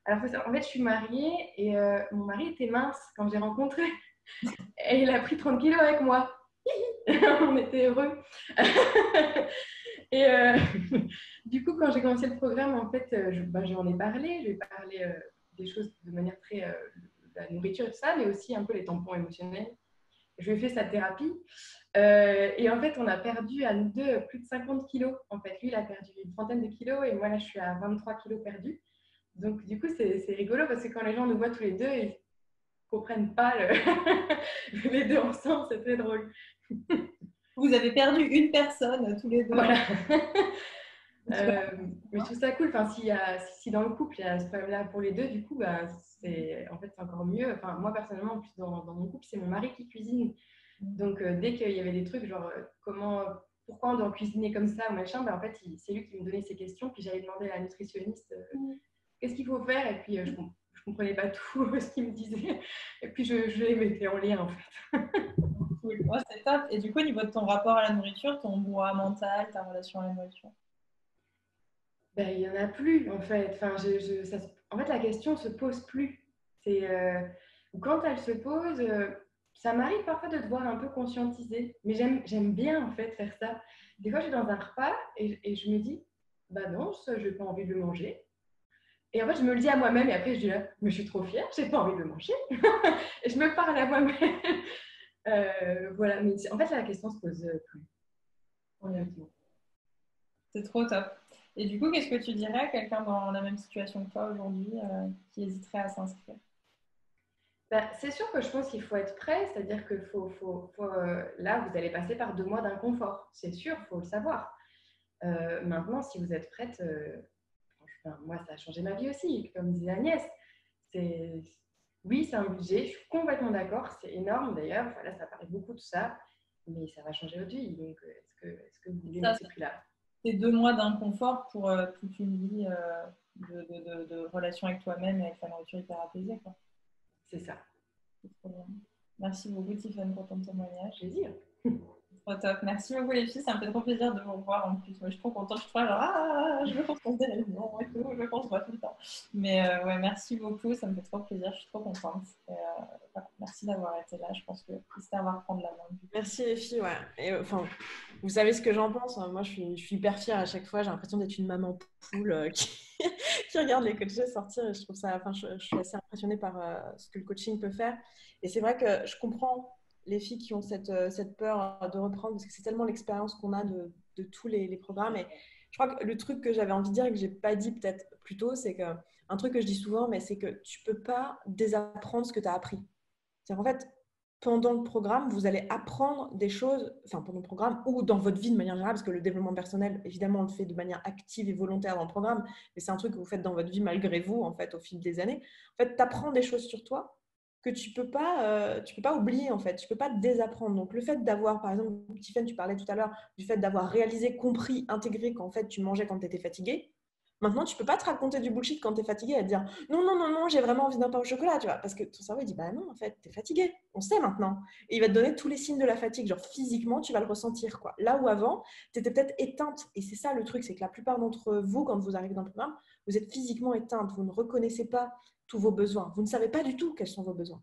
D: Alors, en fait, je suis mariée et mon mari était mince quand j'ai rencontré. Et il a pris 30 kilos avec moi. On était heureux. Et du coup, quand j'ai commencé le programme, en fait, j'en ai parlé. Je vais parler des choses de manière très... de la nourriture et tout ça, mais aussi un peu les tampons émotionnels. Je lui ai fait sa thérapie. Et en fait, on a perdu à nous deux plus de 50 kilos. En fait, lui, il a perdu une trentaine de kilos et moi, là, je suis à 23 kilos perdus. Donc, du coup, c'est rigolo parce que quand les gens nous voient tous les deux, ils ne comprennent pas les deux ensemble. C'est très drôle.
B: Vous avez perdu une personne tous les deux.
D: Voilà. Mais je trouve ça cool. Enfin, si dans le couple, il y a ce problème-là pour les deux, du coup, bah, c'est encore mieux. Enfin, moi, personnellement, en plus, dans mon couple, c'est mon mari qui cuisine. Donc, dès qu'il y avait des trucs, genre, pourquoi on doit cuisiner comme ça ou machin, bah, en fait, c'est lui qui me donnait ces questions. Puis, j'allais demander à la nutritionniste qu'est-ce qu'il faut faire. Et puis, je comprenais pas tout ce qu'il me disait. Et puis, je les mettais en lien, en fait.
B: Cool. Ouais, c'est top. Et du coup, au niveau de ton rapport à la nourriture, ton poids mental, ta relation à la nourriture?
D: Ben, il n'y en a plus, en fait. Enfin, en fait, la question ne se pose plus. Ou quand elle se pose, ça m'arrive parfois de devoir un peu conscientiser. Mais j'aime bien, en fait, faire ça. Des fois, je suis dans un repas et je me dis, bah non, ça, je n'ai pas envie de le manger. Et en fait, je me le dis à moi-même et après, je dis là, mais je suis trop fière, je n'ai pas envie de le manger. Et je me parle à moi-même. Voilà. Mais en fait, là, la question ne se pose plus. Honnêtement.
B: C'est trop top. Et du coup, qu'est-ce que tu dirais à quelqu'un dans la même situation que toi aujourd'hui qui hésiterait à s'inscrire?
D: Bah, c'est sûr que je pense qu'il faut être prêt, c'est-à-dire que là, vous allez passer par 2 mois d'inconfort. C'est sûr, il faut le savoir. Maintenant, si vous êtes prête, franchement, moi, ça a changé ma vie aussi, comme disait Agnès. Oui, c'est un budget, je suis complètement d'accord, c'est énorme d'ailleurs. Voilà, ça paraît beaucoup tout ça, mais ça va changer votre vie. Donc, est-ce que vous voulez mettre ce prix-là?
B: C'est 2 mois d'inconfort pour toute une vie de relation avec toi-même et avec la nourriture hyper apaisée, quoi.
D: C'est ça.
B: C'est trop bien. Merci beaucoup, Tiffany, pour ton témoignage.
D: Plaisir.
B: Trop top. Merci beaucoup, les filles. Ça me fait trop plaisir de vous revoir en plus. Moi, je suis trop contente. Je suis trop genre, je veux qu'on se fasse des réunions et tout. Je veux qu'on se voit tout le temps. Mais ouais, merci beaucoup. Ça me fait trop plaisir. Je suis trop contente. Et, voilà. Merci d'avoir été là. Je pense que c'était à voir prendre la main.
A: Merci les filles, ouais. Et, enfin, vous savez ce que j'en pense. Moi, je suis hyper fière à chaque fois. J'ai l'impression d'être une maman poule qui regarde les coachés sortir. Et je trouve ça, enfin, je suis assez impressionnée par ce que le coaching peut faire. Et c'est vrai que je comprends les filles qui ont cette peur de reprendre parce que c'est tellement l'expérience qu'on a de tous les programmes. Et je crois que le truc que j'avais envie de dire et que j'ai pas dit peut-être plus tôt, c'est que un truc que je dis souvent, mais c'est que tu peux pas désapprendre ce que tu as appris. C'est en fait, pendant le programme, vous allez apprendre des choses, enfin pendant le programme ou dans votre vie de manière générale, parce que le développement personnel, évidemment, on le fait de manière active et volontaire dans le programme, mais c'est un truc que vous faites dans votre vie malgré vous, en fait, au fil des années. En fait, tu apprends des choses sur toi que tu peux pas oublier, en fait. Tu peux pas désapprendre. Donc, le fait d'avoir, par exemple, Tiffany, tu parlais tout à l'heure du fait d'avoir réalisé, compris, intégré qu'en fait, tu mangeais quand tu étais fatigué. Maintenant, tu peux pas te raconter du bullshit quand tu es fatigué et te dire non, non, non, non, j'ai vraiment envie d'un pain au chocolat, tu vois. Parce que ton cerveau, il dit bah non, en fait, tu es fatigué. On sait maintenant. Et il va te donner tous les signes de la fatigue. Genre physiquement, tu vas le ressentir, quoi. Là où avant, tu étais peut-être éteinte. Et c'est ça le truc, c'est que la plupart d'entre vous, quand vous arrivez dans le programme, vous êtes physiquement éteinte. Vous ne reconnaissez pas tous vos besoins. Vous ne savez pas du tout quels sont vos besoins.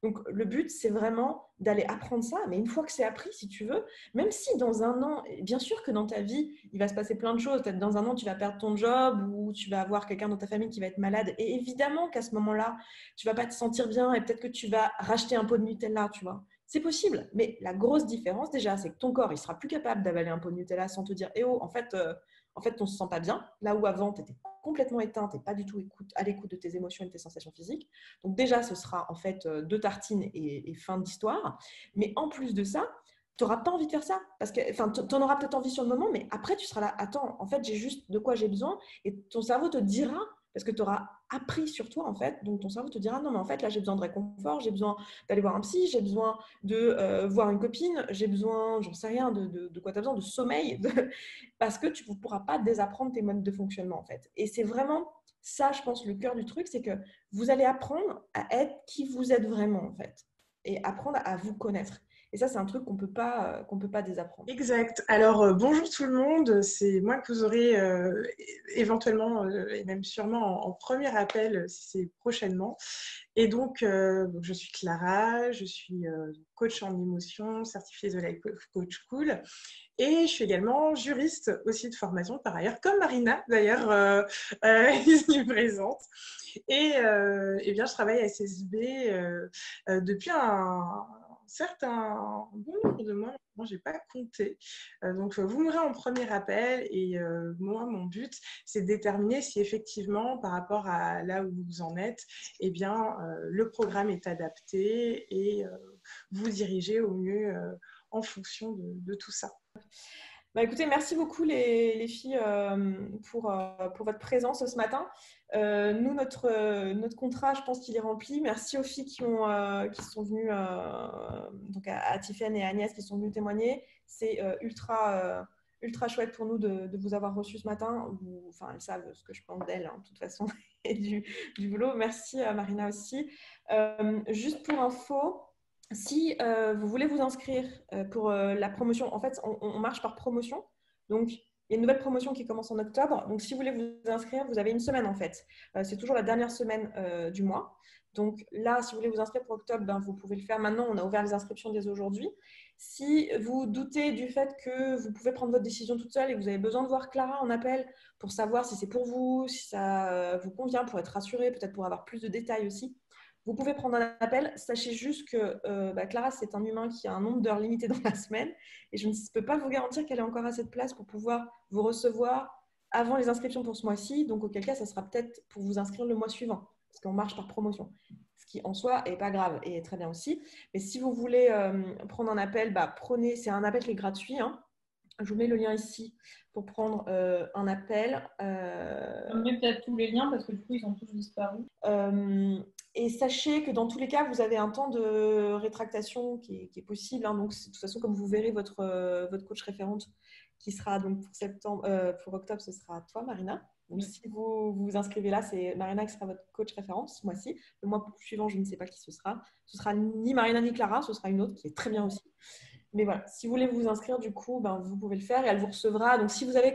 A: Donc, le but, c'est vraiment d'aller apprendre ça. Mais une fois que c'est appris, si tu veux, même si dans un an, bien sûr que dans ta vie, il va se passer plein de choses. Peut-être dans un an, tu vas perdre ton job ou tu vas avoir quelqu'un dans ta famille qui va être malade. Et évidemment qu'à ce moment-là, tu ne vas pas te sentir bien et peut-être que tu vas racheter un pot de Nutella, tu vois. C'est possible. Mais la grosse différence, déjà, c'est que ton corps, il sera plus capable d'avaler un pot de Nutella sans te dire « Eh oh, en fait, on ne se sent pas bien. » Là où avant, tu étais complètement éteinte et pas du tout à l'écoute de tes émotions et de tes sensations physiques. Donc déjà, ce sera en fait 2 tartines et fin d'histoire. Mais en plus de ça, tu n'auras pas envie de faire ça. Parce que, enfin, tu en auras peut-être envie sur le moment, mais après, tu seras là, attends, en fait, j'ai juste de quoi j'ai besoin. Et ton cerveau te dira, parce que tu auras appris sur toi, en fait, donc ton cerveau te dira, non, mais en fait, là, j'ai besoin de réconfort, j'ai besoin d'aller voir un psy, j'ai besoin de voir une copine, j'ai besoin, j'en sais rien, de quoi tu as besoin, de sommeil, parce que tu ne pourras pas désapprendre tes modes de fonctionnement, en fait. Et c'est vraiment ça, je pense, le cœur du truc, c'est que vous allez apprendre à être qui vous êtes vraiment, en fait, et apprendre à vous connaître. Et ça, c'est un truc qu'on peut pas désapprendre.
E: Exact. Alors, bonjour tout le monde. C'est moi que vous aurez éventuellement et même sûrement en premier appel si c'est prochainement. Et donc, je suis Clara, je suis coach en émotion, certifiée The Life Coach Cool. Et je suis également juriste aussi de formation par ailleurs, comme Marina d'ailleurs, ici présente. Et bien, je travaille à SSB depuis un bon nombre de mois. Moi, je n'ai pas compté. Donc, vous m'aurez en premier appel et moi, mon but, c'est de déterminer si effectivement, par rapport à là où vous en êtes, eh bien, le programme est adapté et vous dirigez au mieux en fonction de tout ça.
A: Bah, écoutez, merci beaucoup les filles pour votre présence ce matin. Nous, notre contrat, je pense qu'il est rempli. Merci aux filles qui sont venues, donc à Tiffaine et à Agnès qui sont venues témoigner. C'est ultra chouette pour nous de vous avoir reçues ce matin. Enfin, elles savent ce que je pense d'elles, hein, de toute façon, et du boulot. Merci Marina aussi. Juste pour info, si vous voulez vous inscrire pour la promotion, en fait, on marche par promotion. Donc, il y a une nouvelle promotion qui commence en octobre. Donc, si vous voulez vous inscrire, vous avez une semaine en fait. C'est toujours la dernière semaine du mois. Donc là, si vous voulez vous inscrire pour octobre, ben, vous pouvez le faire maintenant. On a ouvert les inscriptions dès aujourd'hui. Si vous doutez du fait que vous pouvez prendre votre décision toute seule et que vous avez besoin de voir Clara en appel pour savoir si c'est pour vous, si ça vous convient, pour être rassuré, peut-être pour avoir plus de détails aussi, vous pouvez prendre un appel. Sachez juste que Clara, c'est un humain qui a un nombre d'heures limité dans la semaine et je ne peux pas vous garantir qu'elle ait encore assez de place pour pouvoir vous recevoir avant les inscriptions pour ce mois-ci. Donc, auquel cas, ça sera peut-être pour vous inscrire le mois suivant parce qu'on marche par promotion. Ce qui, en soi, n'est pas grave et est très bien aussi. Mais si vous voulez prendre un appel, prenez. C'est un appel qui est gratuit. Hein. Je vous mets le lien ici pour prendre un appel.
B: On met peut-être tous les liens parce que du coup, ils ont tous disparu.
A: Et sachez que dans tous les cas, vous avez un temps de rétractation qui est possible. Hein. Donc, de toute façon, comme vous verrez votre coach référente qui sera donc pour octobre, ce sera toi, Marina. Donc, si vous vous inscrivez là, c'est Marina qui sera votre coach référente ce mois-ci. Le mois suivant, je ne sais pas qui ce sera. Ce sera ni Marina ni Clara, ce sera une autre qui est très bien aussi. Mais voilà, si vous voulez vous inscrire, du coup, vous pouvez le faire et elle vous recevra. Donc, si vous savez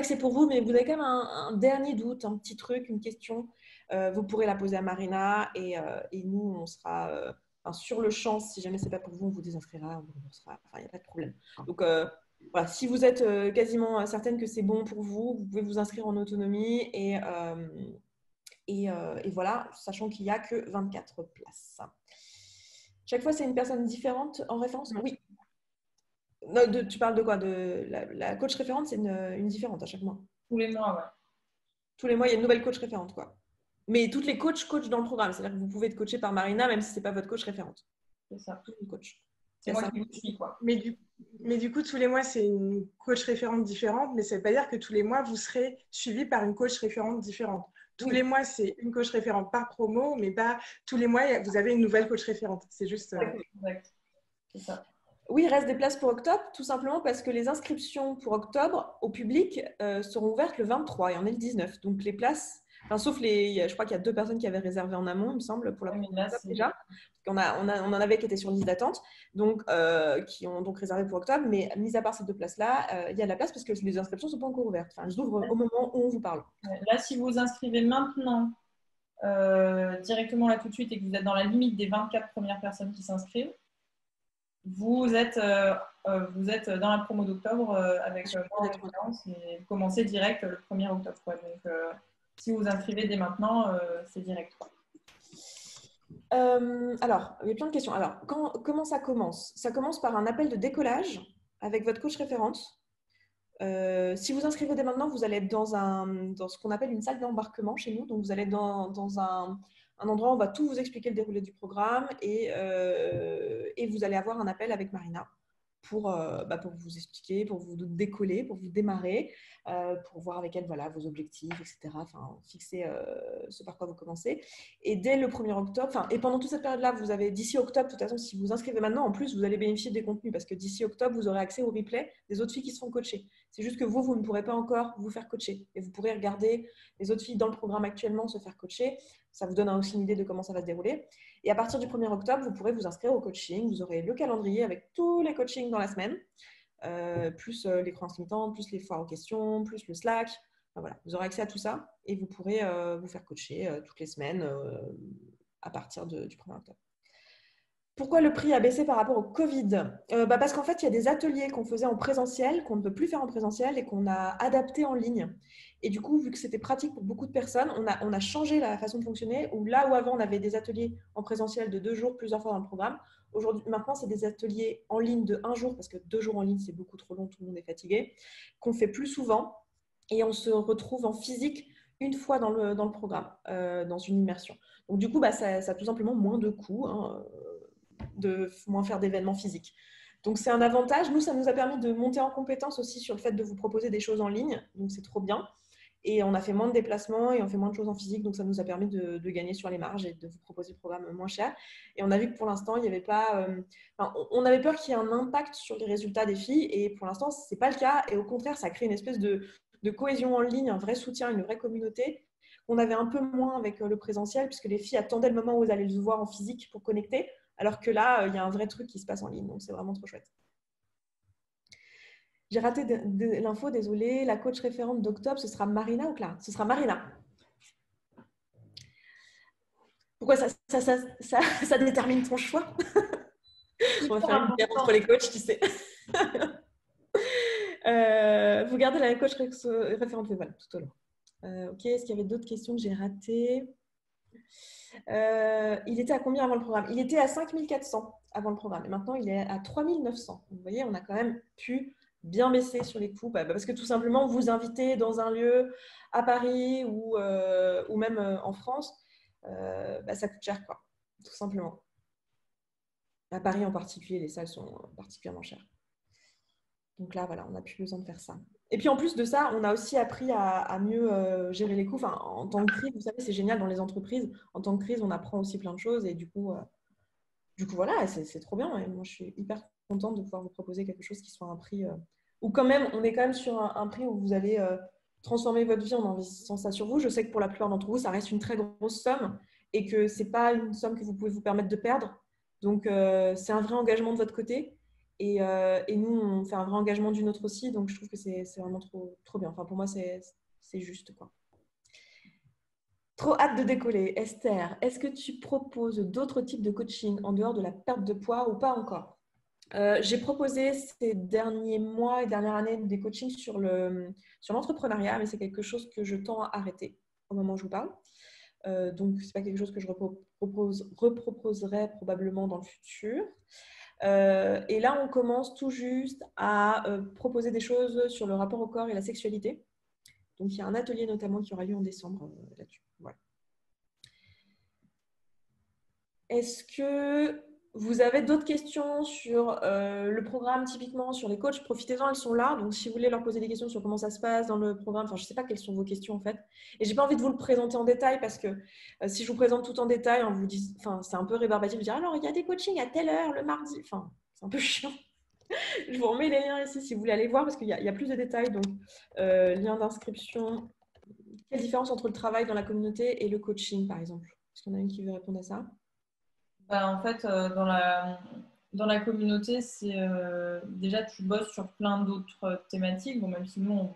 A: que c'est pour vous, mais vous avez quand même un dernier doute, un petit truc, une question, vous pourrez la poser à Marina et nous, on sera sur le champ. Si jamais c'est pas pour vous, on vous désinscrira, on vous remboursera. Enfin, il n'y a pas de problème. Donc, voilà, si vous êtes quasiment certaine que c'est bon pour vous, vous pouvez vous inscrire en autonomie et voilà, sachant qu'il n'y a que 24 places. Chaque fois, c'est une personne différente en référence? Oui. Non, tu parles de quoi? De la coach référente, c'est une différente à chaque mois.
B: Tous les mois, ouais.
A: Tous les mois, il y a une nouvelle coach référente, quoi. Mais toutes les coachs dans le programme. C'est-à-dire que vous pouvez être coaché par Marina, même si ce n'est pas votre coach référente.
B: C'est ça.
A: Une coach.
B: C'est moi qui vous suis, quoi.
E: Mais du coup, tous les mois, c'est une coach référente différente, mais ça ne veut pas dire que tous les mois, vous serez suivi par une coach référente différente. Tous les mois, c'est une coach référente par promo, mais pas tous les mois, vous avez une nouvelle coach référente. C'est juste…
B: Exact. C'est ça.
A: Oui, il reste des places pour octobre, tout simplement parce que les inscriptions pour octobre au public seront ouvertes le 23 et on est le 19. Donc les places, sauf je crois qu'il y a 2 personnes qui avaient réservé en amont, il me semble, pour la première octobre déjà. On en avait qui étaient sur liste d'attente, donc qui ont donc réservé pour octobre. Mais mis à part ces 2 places-là, il y a de la place parce que les inscriptions ne sont pas encore ouvertes. Enfin, elles ouvrent au moment où on vous parle.
B: Là, si vous vous inscrivez maintenant, directement là tout de suite, et que vous êtes dans la limite des 24 premières personnes qui s'inscrivent, vous êtes dans la promo d'octobre avec moi en référence et vous commencez direct le 1er octobre. Quoi. Donc, si vous vous inscrivez dès maintenant, c'est direct. Quoi.
A: Alors, il y a plein de questions. Alors, comment ça commence? Ça commence par un appel de décollage avec votre coach référente. Si vous inscrivez dès maintenant, vous allez être dans ce qu'on appelle une salle d'embarquement chez nous. Donc, vous allez être dans un endroit où on va tout vous expliquer le déroulé du programme et vous allez avoir un appel avec Marina pour vous expliquer, pour vous décoller, pour vous démarrer, pour voir avec elle vos objectifs, etc. Enfin, fixer ce par quoi vous commencez. Et dès le 1er octobre, et pendant toute cette période-là, vous avez d'ici octobre, de toute façon, si vous vous inscrivez maintenant, en plus, vous allez bénéficier des contenus parce que d'ici octobre, vous aurez accès au replay des autres filles qui se font coacher. C'est juste que vous ne pourrez pas encore vous faire coacher. Et vous pourrez regarder les autres filles dans le programme actuellement se faire coacher. Ça vous donne aussi une idée de comment ça va se dérouler. Et à partir du 1er octobre, vous pourrez vous inscrire au coaching. Vous aurez le calendrier avec tous les coachings dans la semaine, plus les croyances limitantes, plus les foires aux questions, plus le Slack. Enfin, voilà, vous aurez accès à tout ça et vous pourrez vous faire coacher toutes les semaines à partir du 1er octobre. Pourquoi le prix a baissé par rapport au Covid? Parce qu'en fait, il y a des ateliers qu'on faisait en présentiel, qu'on ne peut plus faire en présentiel et qu'on a adaptés en ligne. Et du coup, vu que c'était pratique pour beaucoup de personnes, on a changé la façon de fonctionner. Où là où avant, on avait des ateliers en présentiel de 2 jours, plusieurs fois dans le programme. Maintenant, c'est des ateliers en ligne de 1 jour, parce que 2 jours en ligne, c'est beaucoup trop long, tout le monde est fatigué, qu'on fait plus souvent. Et on se retrouve en physique une fois dans le programme, dans une immersion. Donc du coup, ça a tout simplement moins de coûts, de moins faire d'événements physiques. Donc, c'est un avantage. Nous, ça nous a permis de monter en compétence aussi sur le fait de vous proposer des choses en ligne. Donc, c'est trop bien. Et on a fait moins de déplacements et on fait moins de choses en physique. Donc, ça nous a permis de gagner sur les marges et de vous proposer le programme moins cher. Et on a vu que pour l'instant, il n'y avait pas… on avait peur qu'il y ait un impact sur les résultats des filles. Et pour l'instant, ce n'est pas le cas. Et au contraire, ça crée une espèce de cohésion en ligne, un vrai soutien, une vraie communauté. On avait un peu moins avec le présentiel, puisque les filles attendaient le moment où vous allez le voir en physique pour connecter. Alors que là, il y a un vrai truc qui se passe en ligne. Donc, c'est vraiment trop chouette. J'ai raté l'info, désolée. La coach référente d'octobre, ce sera Marina ou Clara? Ce sera Marina. Pourquoi ça détermine ton choix? On va faire une guerre entre les coachs, tu sais. Vous gardez la coach référente, voilà, tout au long. Ok, est-ce qu'il y avait d'autres questions que j'ai ratées? Il était à combien avant le programme? Il était à 5400 avant le programme. Et maintenant, il est à 3900. Vous voyez, on a quand même pu bien baisser sur les coûts. Parce que tout simplement, vous inviter dans un lieu à Paris ou même en France, ça coûte cher, quoi. Tout simplement. À Paris en particulier, les salles sont particulièrement chères. Donc là, voilà, on n'a plus besoin de faire ça. Et puis en plus de ça, on a aussi appris à mieux gérer les coûts. Enfin, en tant que crise, vous savez, c'est génial dans les entreprises. En tant que crise, on apprend aussi plein de choses. Et du coup voilà, c'est trop bien. Et moi, je suis hyper contente de pouvoir vous proposer quelque chose qui soit un prix où quand même, on est quand même sur un prix où vous allez transformer votre vie en investissant ça sur vous. Je sais que pour la plupart d'entre vous, ça reste une très grosse somme et que ce n'est pas une somme que vous pouvez vous permettre de perdre. Donc, c'est un vrai engagement de votre côté. Et nous, on fait un vrai engagement du nôtre aussi. Donc, je trouve que c'est vraiment trop bien. Enfin, pour moi, c'est juste, quoi. Trop hâte de décoller. Esther, est-ce que tu proposes d'autres types de coaching en dehors de la perte de poids ou pas encore? J'ai proposé ces derniers mois et dernières années des coachings sur l'entrepreneuriat, mais c'est quelque chose que je tends à arrêter au moment où je vous parle. Donc, ce n'est pas quelque chose que je reproposerai probablement dans le futur. Et là, on commence tout juste à proposer des choses sur le rapport au corps et la sexualité. Donc, il y a un atelier notamment qui aura lieu en décembre là-dessus. Voilà. Est-ce que vous avez d'autres questions sur le programme, typiquement sur les coachs? Profitez-en, elles sont là. Donc, si vous voulez leur poser des questions sur comment ça se passe dans le programme, enfin, je ne sais pas quelles sont vos questions en fait. Et je n'ai pas envie de vous le présenter en détail parce que si je vous présente tout en détail, on vous dit, enfin, c'est un peu rébarbatif de dire alors il y a des coachings à telle heure le mardi. Enfin, c'est un peu chiant. Je vous remets les liens ici si vous voulez aller voir parce qu'il y a plus de détails. Donc, lien d'inscription. Quelle différence entre le travail dans la communauté et le coaching, par exemple? Est-ce qu'il y en a une qui veut répondre à ça?
B: En fait, dans la communauté, c'est déjà tu bosses sur plein d'autres thématiques. Bon, même si nous, on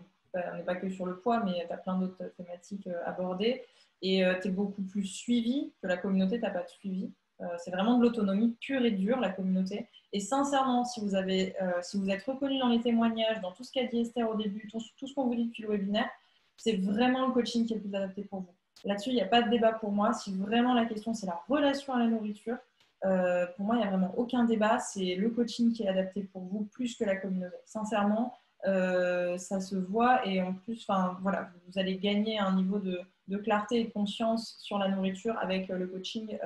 B: n'est pas que sur le poids, mais tu as plein d'autres thématiques abordées. Et tu es beaucoup plus suivi que la communauté, tu n'as pas de suivi. C'est vraiment de l'autonomie pure et dure, la communauté. Et sincèrement, si vous êtes reconnu dans les témoignages, dans tout ce qu'a dit Esther au début, tout ce qu'on vous dit depuis le webinaire, c'est vraiment le coaching qui est le plus adapté pour vous. Là-dessus, il n'y a pas de débat pour moi. Si vraiment la question, c'est la relation à la nourriture, pour moi, il n'y a vraiment aucun débat. C'est le coaching qui est adapté pour vous plus que la communauté. Sincèrement, ça se voit et en plus, voilà, vous allez gagner un niveau de clarté et de conscience sur la nourriture avec le coaching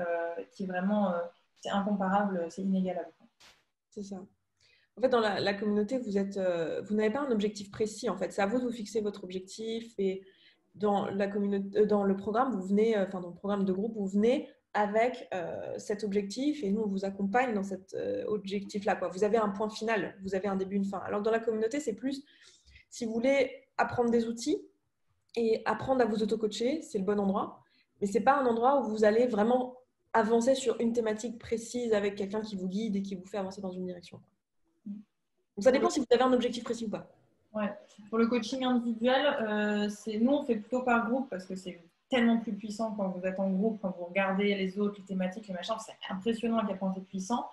B: qui est vraiment c'est incomparable, c'est inégalable.
A: C'est ça. En fait, dans la communauté, vous n'avez pas un objectif précis. En fait, c'est à vous de vous fixer votre objectif. Et dans le programme, vous venez, dans le programme de groupe, vous venez avec cet objectif et nous, on vous accompagne dans cet objectif-là, quoi. Vous avez un point final, vous avez un début, une fin. Alors, dans la communauté, c'est plus, si vous voulez apprendre des outils et apprendre à vous auto-coacher, c'est le bon endroit. Mais ce n'est pas un endroit où vous allez vraiment avancer sur une thématique précise avec quelqu'un qui vous guide et qui vous fait avancer dans une direction. Donc, ça dépend si vous avez un objectif précis ou pas.
B: Ouais. Pour le coaching individuel, nous, on fait plutôt par groupe parce que c'est tellement plus puissant quand vous êtes en groupe, quand vous regardez les autres, les thématiques, les machins. C'est impressionnant à quel point c'est puissant.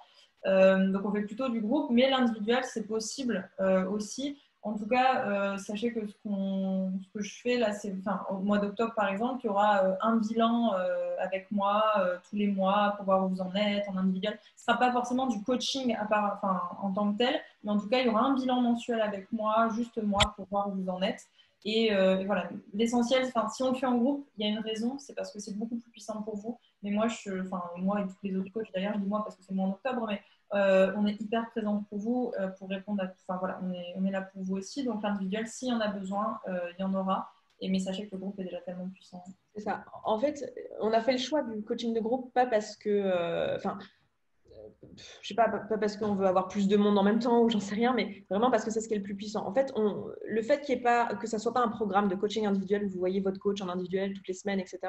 B: Donc, on fait plutôt du groupe, mais l'individuel, c'est possible aussi. En tout cas, sachez que ce que je fais là, c'est au mois d'octobre, par exemple, il y aura un bilan avec moi tous les mois pour voir où vous en êtes en individuel. Ce ne sera pas forcément du coaching en tant que tel, mais en tout cas, il y aura un bilan mensuel avec moi, juste moi, pour voir où vous en êtes. Et voilà, l'essentiel, si on le fait en groupe, il y a une raison, c'est parce que c'est beaucoup plus puissant pour vous. Mais moi, moi et tous les autres coachs, d'ailleurs, je dis moi parce que c'est moi en octobre, mais on est hyper présent pour vous, pour répondre à tout. Enfin, voilà, on est là pour vous aussi. Donc, l'individuel, s'il y en a besoin, il y en aura. Mais sachez que le groupe est déjà tellement puissant.
A: C'est ça. En fait, on a fait le choix du coaching de groupe, pas parce que, je sais pas parce qu'on veut avoir plus de monde en même temps ou j'en sais rien, mais vraiment parce que c'est ce qui est le plus puissant. En fait, le fait qu'il y ait pas, que ça soit pas un programme de coaching individuel où vous voyez votre coach en individuel toutes les semaines, etc.,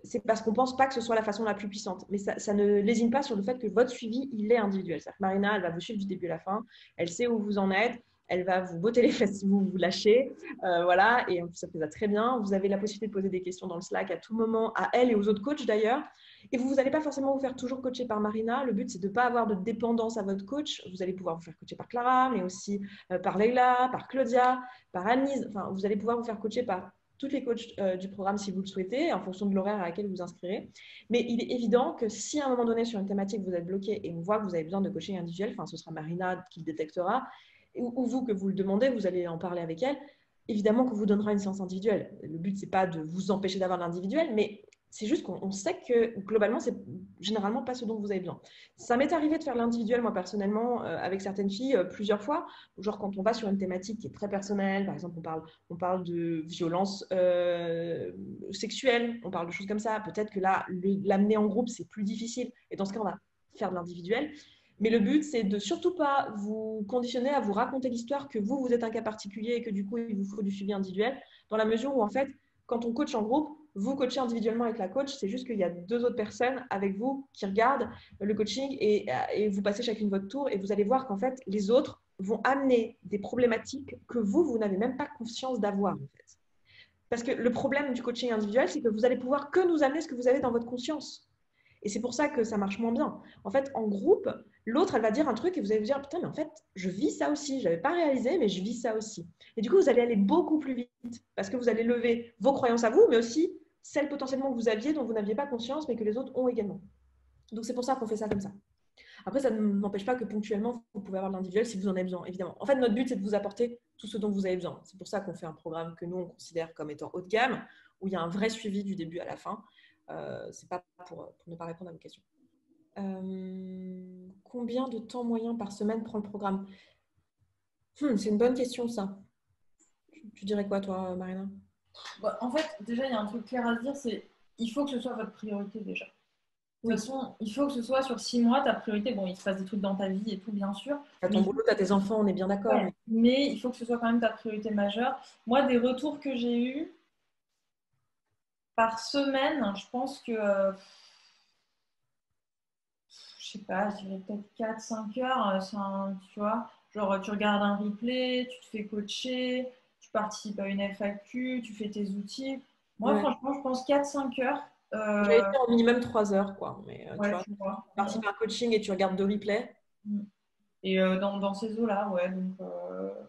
A: c'est parce qu'on pense pas que ce soit la façon la plus puissante. Mais ça ne lésine pas sur le fait que votre suivi, il est individuel. C'est-à-dire que Marina, elle va vous suivre du début à la fin, elle sait où vous en êtes, elle va vous botter les fesses si vous vous lâchez. Voilà, et en plus, ça fait ça très bien. Vous avez la possibilité de poser des questions dans le Slack à tout moment, à elle et aux autres coachs d'ailleurs. Et vous n'allez pas forcément vous faire toujours coacher par Marina. Le but, c'est de ne pas avoir de dépendance à votre coach. Vous allez pouvoir vous faire coacher par Clara, mais aussi par Leïla, par Claudia, par Anise. Enfin, vous allez pouvoir vous faire coacher par toutes les coachs du programme si vous le souhaitez, en fonction de l'horaire à laquelle vous vous inscrirez. Mais il est évident que si à un moment donné, sur une thématique, vous êtes bloqué et on voit que vous avez besoin de coaching individuel, enfin, ce sera Marina qui le détectera, ou vous que vous le demandez, vous allez en parler avec elle. Évidemment qu'on vous donnera une séance individuelle. Le but, ce n'est pas de vous empêcher d'avoir l'individuel, mais c'est juste qu'on sait que globalement, c'est généralement pas ce dont vous avez besoin. Ça m'est arrivé de faire l'individuel, moi personnellement, avec certaines filles plusieurs fois. Genre quand on va sur une thématique qui est très personnelle, par exemple, on parle de violence sexuelle, on parle de choses comme ça. Peut-être que là, l'amener en groupe, c'est plus difficile. Et dans ce cas, on va faire de l'individuel. Mais le but, c'est de surtout pas vous conditionner à vous raconter l'histoire que vous êtes un cas particulier et que du coup, il vous faut du suivi individuel, dans la mesure où, en fait, quand on coach en groupe, vous coachez individuellement avec la coach, c'est juste qu'il y a 2 autres personnes avec vous qui regardent le coaching et vous passez chacune votre tour et vous allez voir qu'en fait, les autres vont amener des problématiques que vous n'avez même pas conscience d'avoir, en fait. Parce que le problème du coaching individuel, c'est que vous allez pouvoir que nous amener ce que vous avez dans votre conscience. Et c'est pour ça que ça marche moins bien. En fait, en groupe, l'autre, elle va dire un truc et vous allez vous dire, putain, mais en fait, je vis ça aussi. Je n'avais pas réalisé, mais je vis ça aussi. Et du coup, vous allez aller beaucoup plus vite parce que vous allez lever vos croyances à vous, mais aussi celles potentiellement que vous aviez dont vous n'aviez pas conscience, mais que les autres ont également. Donc, c'est pour ça qu'on fait ça comme ça. Après, ça n'empêche pas que ponctuellement, vous pouvez avoir de l'individuel si vous en avez besoin, évidemment. En fait, notre but, c'est de vous apporter tout ce dont vous avez besoin. C'est pour ça qu'on fait un programme que nous, on considère comme étant haut de gamme, où il y a un vrai suivi du début à la fin. Ce n'est pas pour ne pas répondre à vos questions. Combien de temps moyen par semaine prend le programme? C'est une bonne question, ça. Tu dirais quoi, toi, Marina?
B: En fait, déjà, il y a un truc clair à se dire, c'est il faut que ce soit votre priorité déjà. De toute façon, il faut que ce soit sur 6 mois ta priorité. Bon, il se passe des trucs dans ta vie et tout, bien sûr.
A: Tu as ton boulot, tu as tes enfants, on est bien d'accord.
B: Ouais, mais il faut que ce soit quand même ta priorité majeure. Moi, des retours que j'ai eus par semaine, je pense que, je sais pas, je dirais peut-être 4-5 heures. Tu vois, genre tu regardes un replay, tu te fais coacher, tu participes à une FAQ, tu fais tes outils. Moi, franchement, je pense 4-5 heures.
A: J'avais fait au minimum 3 heures, quoi. Mais
B: tu vois.
A: Tu participes à un coaching et tu regardes 2 replays.
B: Et dans ces eaux-là, ouais. Donc,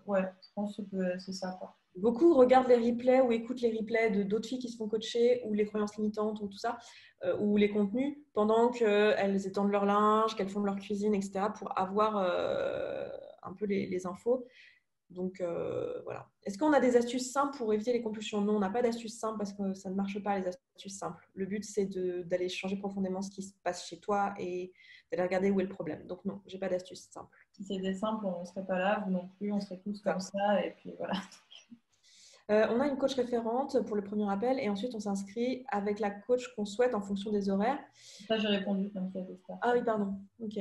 B: je pense que c'est ça, quoi.
A: Beaucoup regardent les replays ou écoutent les replays de d'autres filles qui se font coacher ou les croyances limitantes ou tout ça, ou les contenus, pendant qu'elles étendent leur linge, qu'elles font leur cuisine, etc., pour avoir un peu les infos. Donc, voilà. Est-ce qu'on a des astuces simples pour éviter les compulsions? Non, on n'a pas d'astuces simples parce que ça ne marche pas, les astuces simples. Le but, c'est d'aller changer profondément ce qui se passe chez toi et d'aller regarder où est le problème. Donc, non, j'ai pas d'astuces simples.
B: Si c'était simple, on ne serait pas là, vous non plus, on serait tous comme ça, et puis voilà.
A: On a une coach référente pour le premier appel et ensuite on s'inscrit avec la coach qu'on souhaite en fonction des horaires.
B: Ça, j'ai répondu comme ça.
A: Ah oui, pardon. Ok.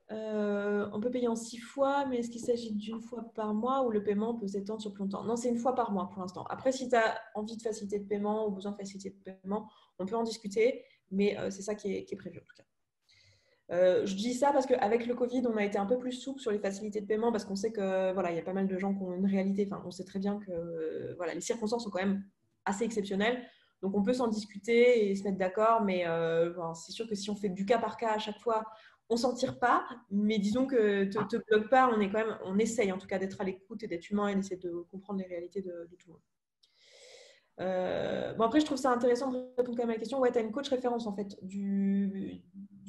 A: On peut payer en 6 fois, mais est-ce qu'il s'agit d'une fois par mois ou le paiement peut s'étendre sur plus longtemps? Non, c'est une fois par mois pour l'instant. Après, si tu as envie de facilité de paiement ou besoin de facilité de paiement, on peut en discuter, mais c'est ça qui est prévu en tout cas. Je dis ça parce qu'avec le Covid, on a été un peu plus souple sur les facilités de paiement parce qu'on sait que voilà, il y a pas mal de gens qui ont une réalité. Enfin, on sait très bien que voilà, les circonstances sont quand même assez exceptionnelles. Donc, on peut s'en discuter et se mettre d'accord, mais c'est sûr que si on fait du cas par cas à chaque fois, on s'en tire pas. Mais disons que te bloque pas, on essaye en tout cas d'être à l'écoute et d'être humain et d'essayer de comprendre les réalités de tout le monde. Après, je trouve ça intéressant de répondre quand même à la question. Ouais, tu as une coach référence en fait du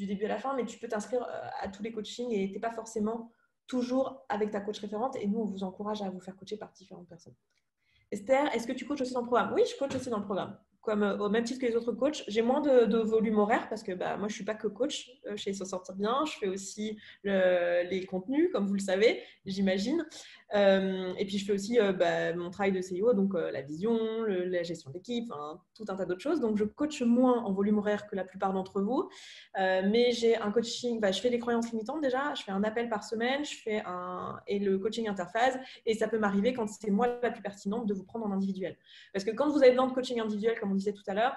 A: début à la fin, mais tu peux t'inscrire à tous les coachings et tu n'es pas forcément toujours avec ta coach référente. Et nous, on vous encourage à vous faire coacher par différentes personnes. Esther, est-ce que tu coaches aussi dans le programme? Oui, je coach aussi dans le programme. comme au même titre que les autres coachs. J'ai moins de volume horaire parce que moi, je ne suis pas que coach chez S'en Sortir Bien. Je fais aussi les contenus, comme vous le savez, j'imagine. Et puis, je fais aussi mon travail de CEO, donc la vision, la gestion d'équipe, tout un tas d'autres choses. Donc, je coach moins en volume horaire que la plupart d'entre vous. Mais j'ai un coaching, je fais des croyances limitantes déjà. Je fais un appel par semaine, et le coaching interphase. Et ça peut m'arriver quand c'est moi la plus pertinente de vous prendre en individuel. Parce que quand vous avez besoin de coaching individuel, comme on disait tout à l'heure,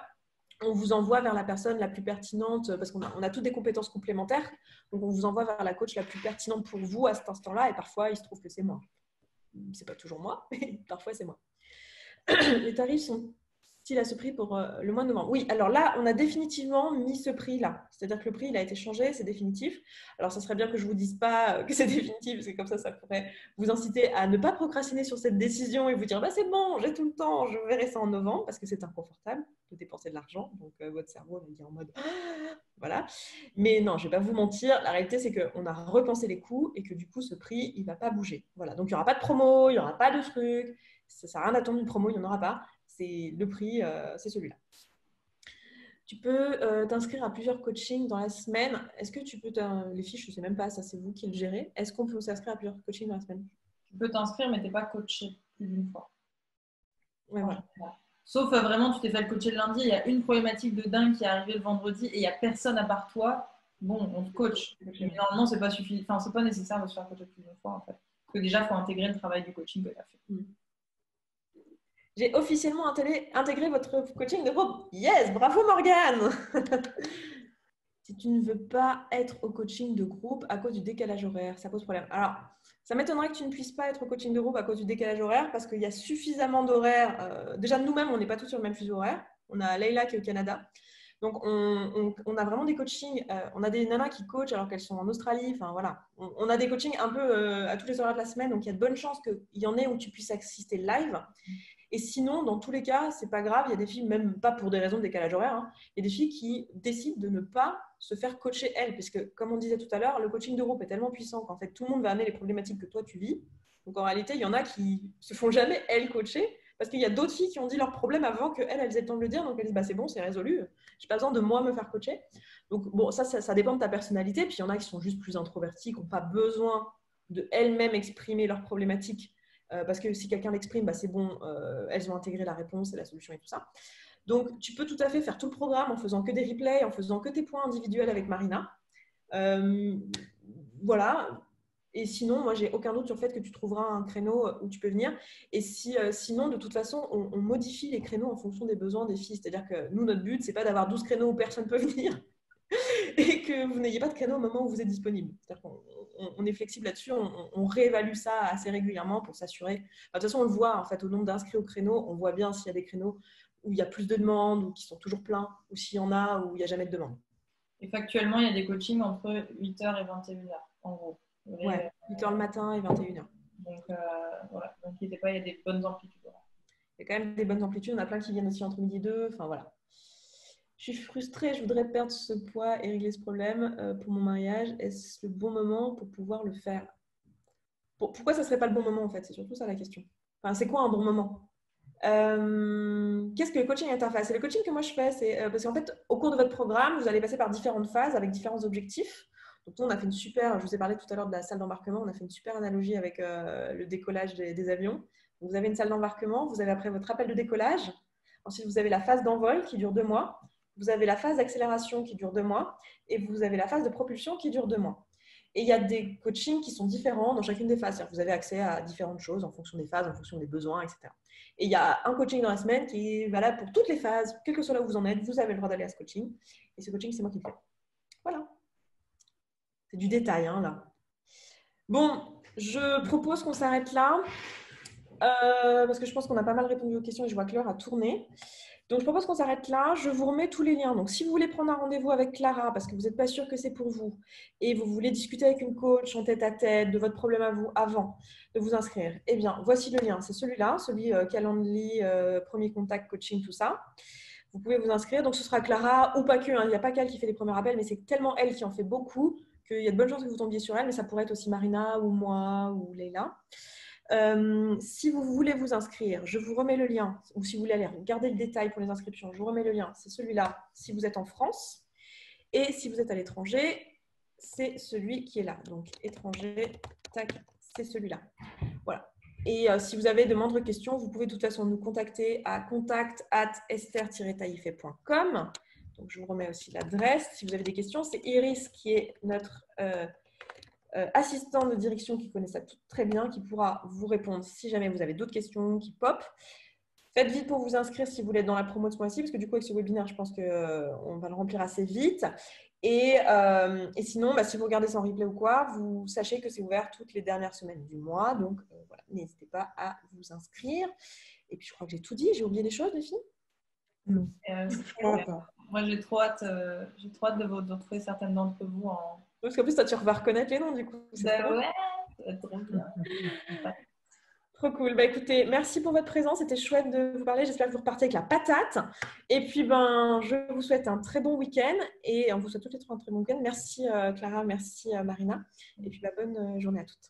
A: on vous envoie vers la personne la plus pertinente parce qu'on a toutes des compétences complémentaires. Donc, on vous envoie vers la coach la plus pertinente pour vous à cet instant-là. Et parfois, il se trouve que c'est moi. C'est pas toujours moi, mais parfois, c'est moi. Les tarifs sont-ils à ce prix pour le mois de novembre? Oui, alors là, on a définitivement mis ce prix-là. C'est-à-dire que le prix, il a été changé, c'est définitif. Alors, ça serait bien que je ne vous dise pas que c'est définitif, parce que comme ça pourrait vous inciter à ne pas procrastiner sur cette décision et vous dire c'est bon, j'ai tout le temps, je verrai ça en novembre, parce que c'est inconfortable de dépenser de l'argent. Donc, votre cerveau va dire en mode voilà. Mais non, je ne vais pas vous mentir. La réalité, c'est qu'on a repensé les coûts et que du coup, ce prix, il ne va pas bouger. Voilà. Donc, il n'y aura pas de promo, il n'y aura pas de truc. Ça ne sert à rien d'attendre une promo, il n'y en aura pas. C'est le prix, c'est celui-là. Tu peux t'inscrire à plusieurs coachings dans la semaine. Est-ce que tu peux les fiches, je ne sais même pas, ça c'est vous qui le gérez. Est-ce qu'on peut s'inscrire à plusieurs coachings dans la semaine?
B: Tu peux t'inscrire, mais tu n'es pas coaché plus d'une fois.
A: Ouais, voilà.
B: Sauf vraiment, tu t'es fait le coacher le lundi, il y a une problématique de dingue qui est arrivée le vendredi et il n'y a personne à part toi. Bon, on te coach. Mais normalement, c'est pas suffisant. Enfin, c'est pas nécessaire de se faire coacher plus d'une fois en fait. Parce que déjà, il faut intégrer le travail du coaching que tu as fait.
A: J'ai officiellement intégré votre coaching de groupe. Yes, bravo Morgane. Si tu ne veux pas être au coaching de groupe à cause du décalage horaire, ça pose problème. Alors, ça m'étonnerait que tu ne puisses pas être au coaching de groupe à cause du décalage horaire parce qu'il y a suffisamment d'horaires. Déjà, nous-mêmes, on n'est pas tous sur le même fuseau horaire. On a Leïla qui est au Canada. Donc, on a vraiment des coachings. On a des nanas qui coachent alors qu'elles sont en Australie. Enfin, voilà. On a des coachings un peu à tous les horaires de la semaine. Donc, il y a de bonnes chances qu'il y en ait où tu puisses assister live. Et sinon, dans tous les cas, c'est pas grave. Il y a des filles, même pas pour des raisons de décalage horaire, il y a des filles qui décident de ne pas se faire coacher elles. Parce que, comme on disait tout à l'heure, le coaching de groupe est tellement puissant qu'en fait, tout le monde va amener les problématiques que toi, tu vis. Donc, en réalité, il y en a qui se font jamais, elles, coacher. Parce qu'il y a d'autres filles qui ont dit leurs problèmes avant qu'elles aient le temps de le dire. Donc, elles disent, c'est bon, c'est résolu. J'ai pas besoin de moi me faire coacher. Donc, bon, ça dépend de ta personnalité. Puis, il y en a qui sont juste plus introvertis, qui n'ont pas besoin de elles-mêmes exprimer leurs problématiques. Parce que si quelqu'un l'exprime, c'est bon, elles ont intégré la réponse et la solution et tout ça. Donc, tu peux tout à fait faire tout le programme en faisant que des replays, en faisant que tes points individuels avec Marina. Voilà. Et sinon, moi, j'ai aucun doute sur le fait que tu trouveras un créneau où tu peux venir. Et sinon, de toute façon, on modifie les créneaux en fonction des besoins des filles. C'est-à-dire que nous, notre but, c'est pas d'avoir 12 créneaux où personne ne peut venir et que vous n'ayez pas de créneau au moment où vous êtes disponible. C'est-à-dire qu'on est flexible là-dessus, on réévalue ça assez régulièrement pour s'assurer. De toute façon, on le voit en fait, au nombre d'inscrits au créneau, on voit bien s'il y a des créneaux où il y a plus de demandes ou qui sont toujours pleins, ou s'il y en a où il n'y a jamais de demande.
B: Et factuellement, il y a des coachings entre 8h et 21h, en gros.
A: Ouais, 8h le matin et 21h.
B: Donc, voilà, n'inquiétez pas, il y a des bonnes amplitudes.
A: Il y a quand même des bonnes amplitudes, on a plein qui viennent aussi entre midi et 2, enfin voilà. Je suis frustrée, je voudrais perdre ce poids et régler ce problème pour mon mariage. Est-ce le bon moment pour pouvoir le faire? Pourquoi ça ne serait pas le bon moment en fait? C'est surtout ça la question. Enfin, c'est quoi un bon moment? Qu'est-ce que le coaching interface? C'est le coaching que moi je fais, c'est parce qu'en fait, au cours de votre programme, vous allez passer par différentes phases avec différents objectifs. Donc, nous, on a fait une super, je vous ai parlé tout à l'heure de la salle d'embarquement, on a fait une super analogie avec le décollage des avions. Donc, vous avez une salle d'embarquement, vous avez après votre appel de décollage. Ensuite, vous avez la phase d'envol qui dure 2 mois. Vous avez la phase d'accélération qui dure 2 mois. Et vous avez la phase de propulsion qui dure 2 mois. Et il y a des coachings qui sont différents dans chacune des phases. C'est-à-dire que vous avez accès à différentes choses en fonction des phases, en fonction des besoins, etc. Et il y a un coaching dans la semaine qui est valable pour toutes les phases, quel que soit là où vous en êtes, vous avez le droit d'aller à ce coaching. Et ce coaching, c'est moi qui le fais. Voilà. C'est du détail, hein, là. Bon, je propose qu'on s'arrête là. Parce que je pense qu'on a pas mal répondu aux questions et je vois que l'heure a tourné. Donc, je propose qu'on s'arrête là. Je vous remets tous les liens. Donc, si vous voulez prendre un rendez-vous avec Clara parce que vous n'êtes pas sûr que c'est pour vous et vous voulez discuter avec une coach en tête-à-tête de votre problème à vous avant de vous inscrire, eh bien, voici le lien. C'est celui-là, celui Calendly, premier contact, coaching, tout ça. Vous pouvez vous inscrire. Donc, ce sera Clara ou pas que. Il n'y a pas qu'elle qui fait les premiers appels, mais c'est tellement elle qui en fait beaucoup qu'il y a de bonnes chances que vous tombiez sur elle. Mais ça pourrait être aussi Marina ou moi ou Leïla. Si vous voulez vous inscrire, je vous remets le lien, ou si vous voulez aller regarder le détail pour les inscriptions, je vous remets le lien. C'est celui-là si vous êtes en France. Et si vous êtes à l'étranger, c'est celui qui est là. Donc, étranger, tac, c'est celui-là. Voilà. Et si vous avez de moindres questions, vous pouvez de toute façon nous contacter à contact@esther-taillefer.com. Donc, je vous remets aussi l'adresse. Si vous avez des questions, c'est Iris qui est notre assistante de direction qui connaît ça tout très bien, qui pourra vous répondre si jamais vous avez d'autres questions qui pop. Faites vite pour vous inscrire si vous voulez être dans la promo de ce mois-ci, parce que du coup, avec ce webinaire, je pense qu'on va le remplir assez vite. Et sinon, si vous regardez ça en replay ou quoi, vous sachez que c'est ouvert toutes les dernières semaines du mois. Donc, voilà, n'hésitez pas à vous inscrire. Et puis, je crois que j'ai tout dit. J'ai oublié des choses, les filles?
E: Non, je crois pas.
B: Moi, j'ai trop hâte de retrouver certaines d'entre vous en...
A: Parce qu'en plus, toi, tu vas reconnaître les noms, du coup.
B: Ouais, ça va être trop bien.
A: Trop cool. Écoutez, merci pour votre présence. C'était chouette de vous parler. J'espère que vous repartez avec la patate. Et puis, je vous souhaite un très bon week-end. Et on vous souhaite toutes les trois un très bon week-end. Merci Clara, merci Marina. Et puis, bonne journée à toutes.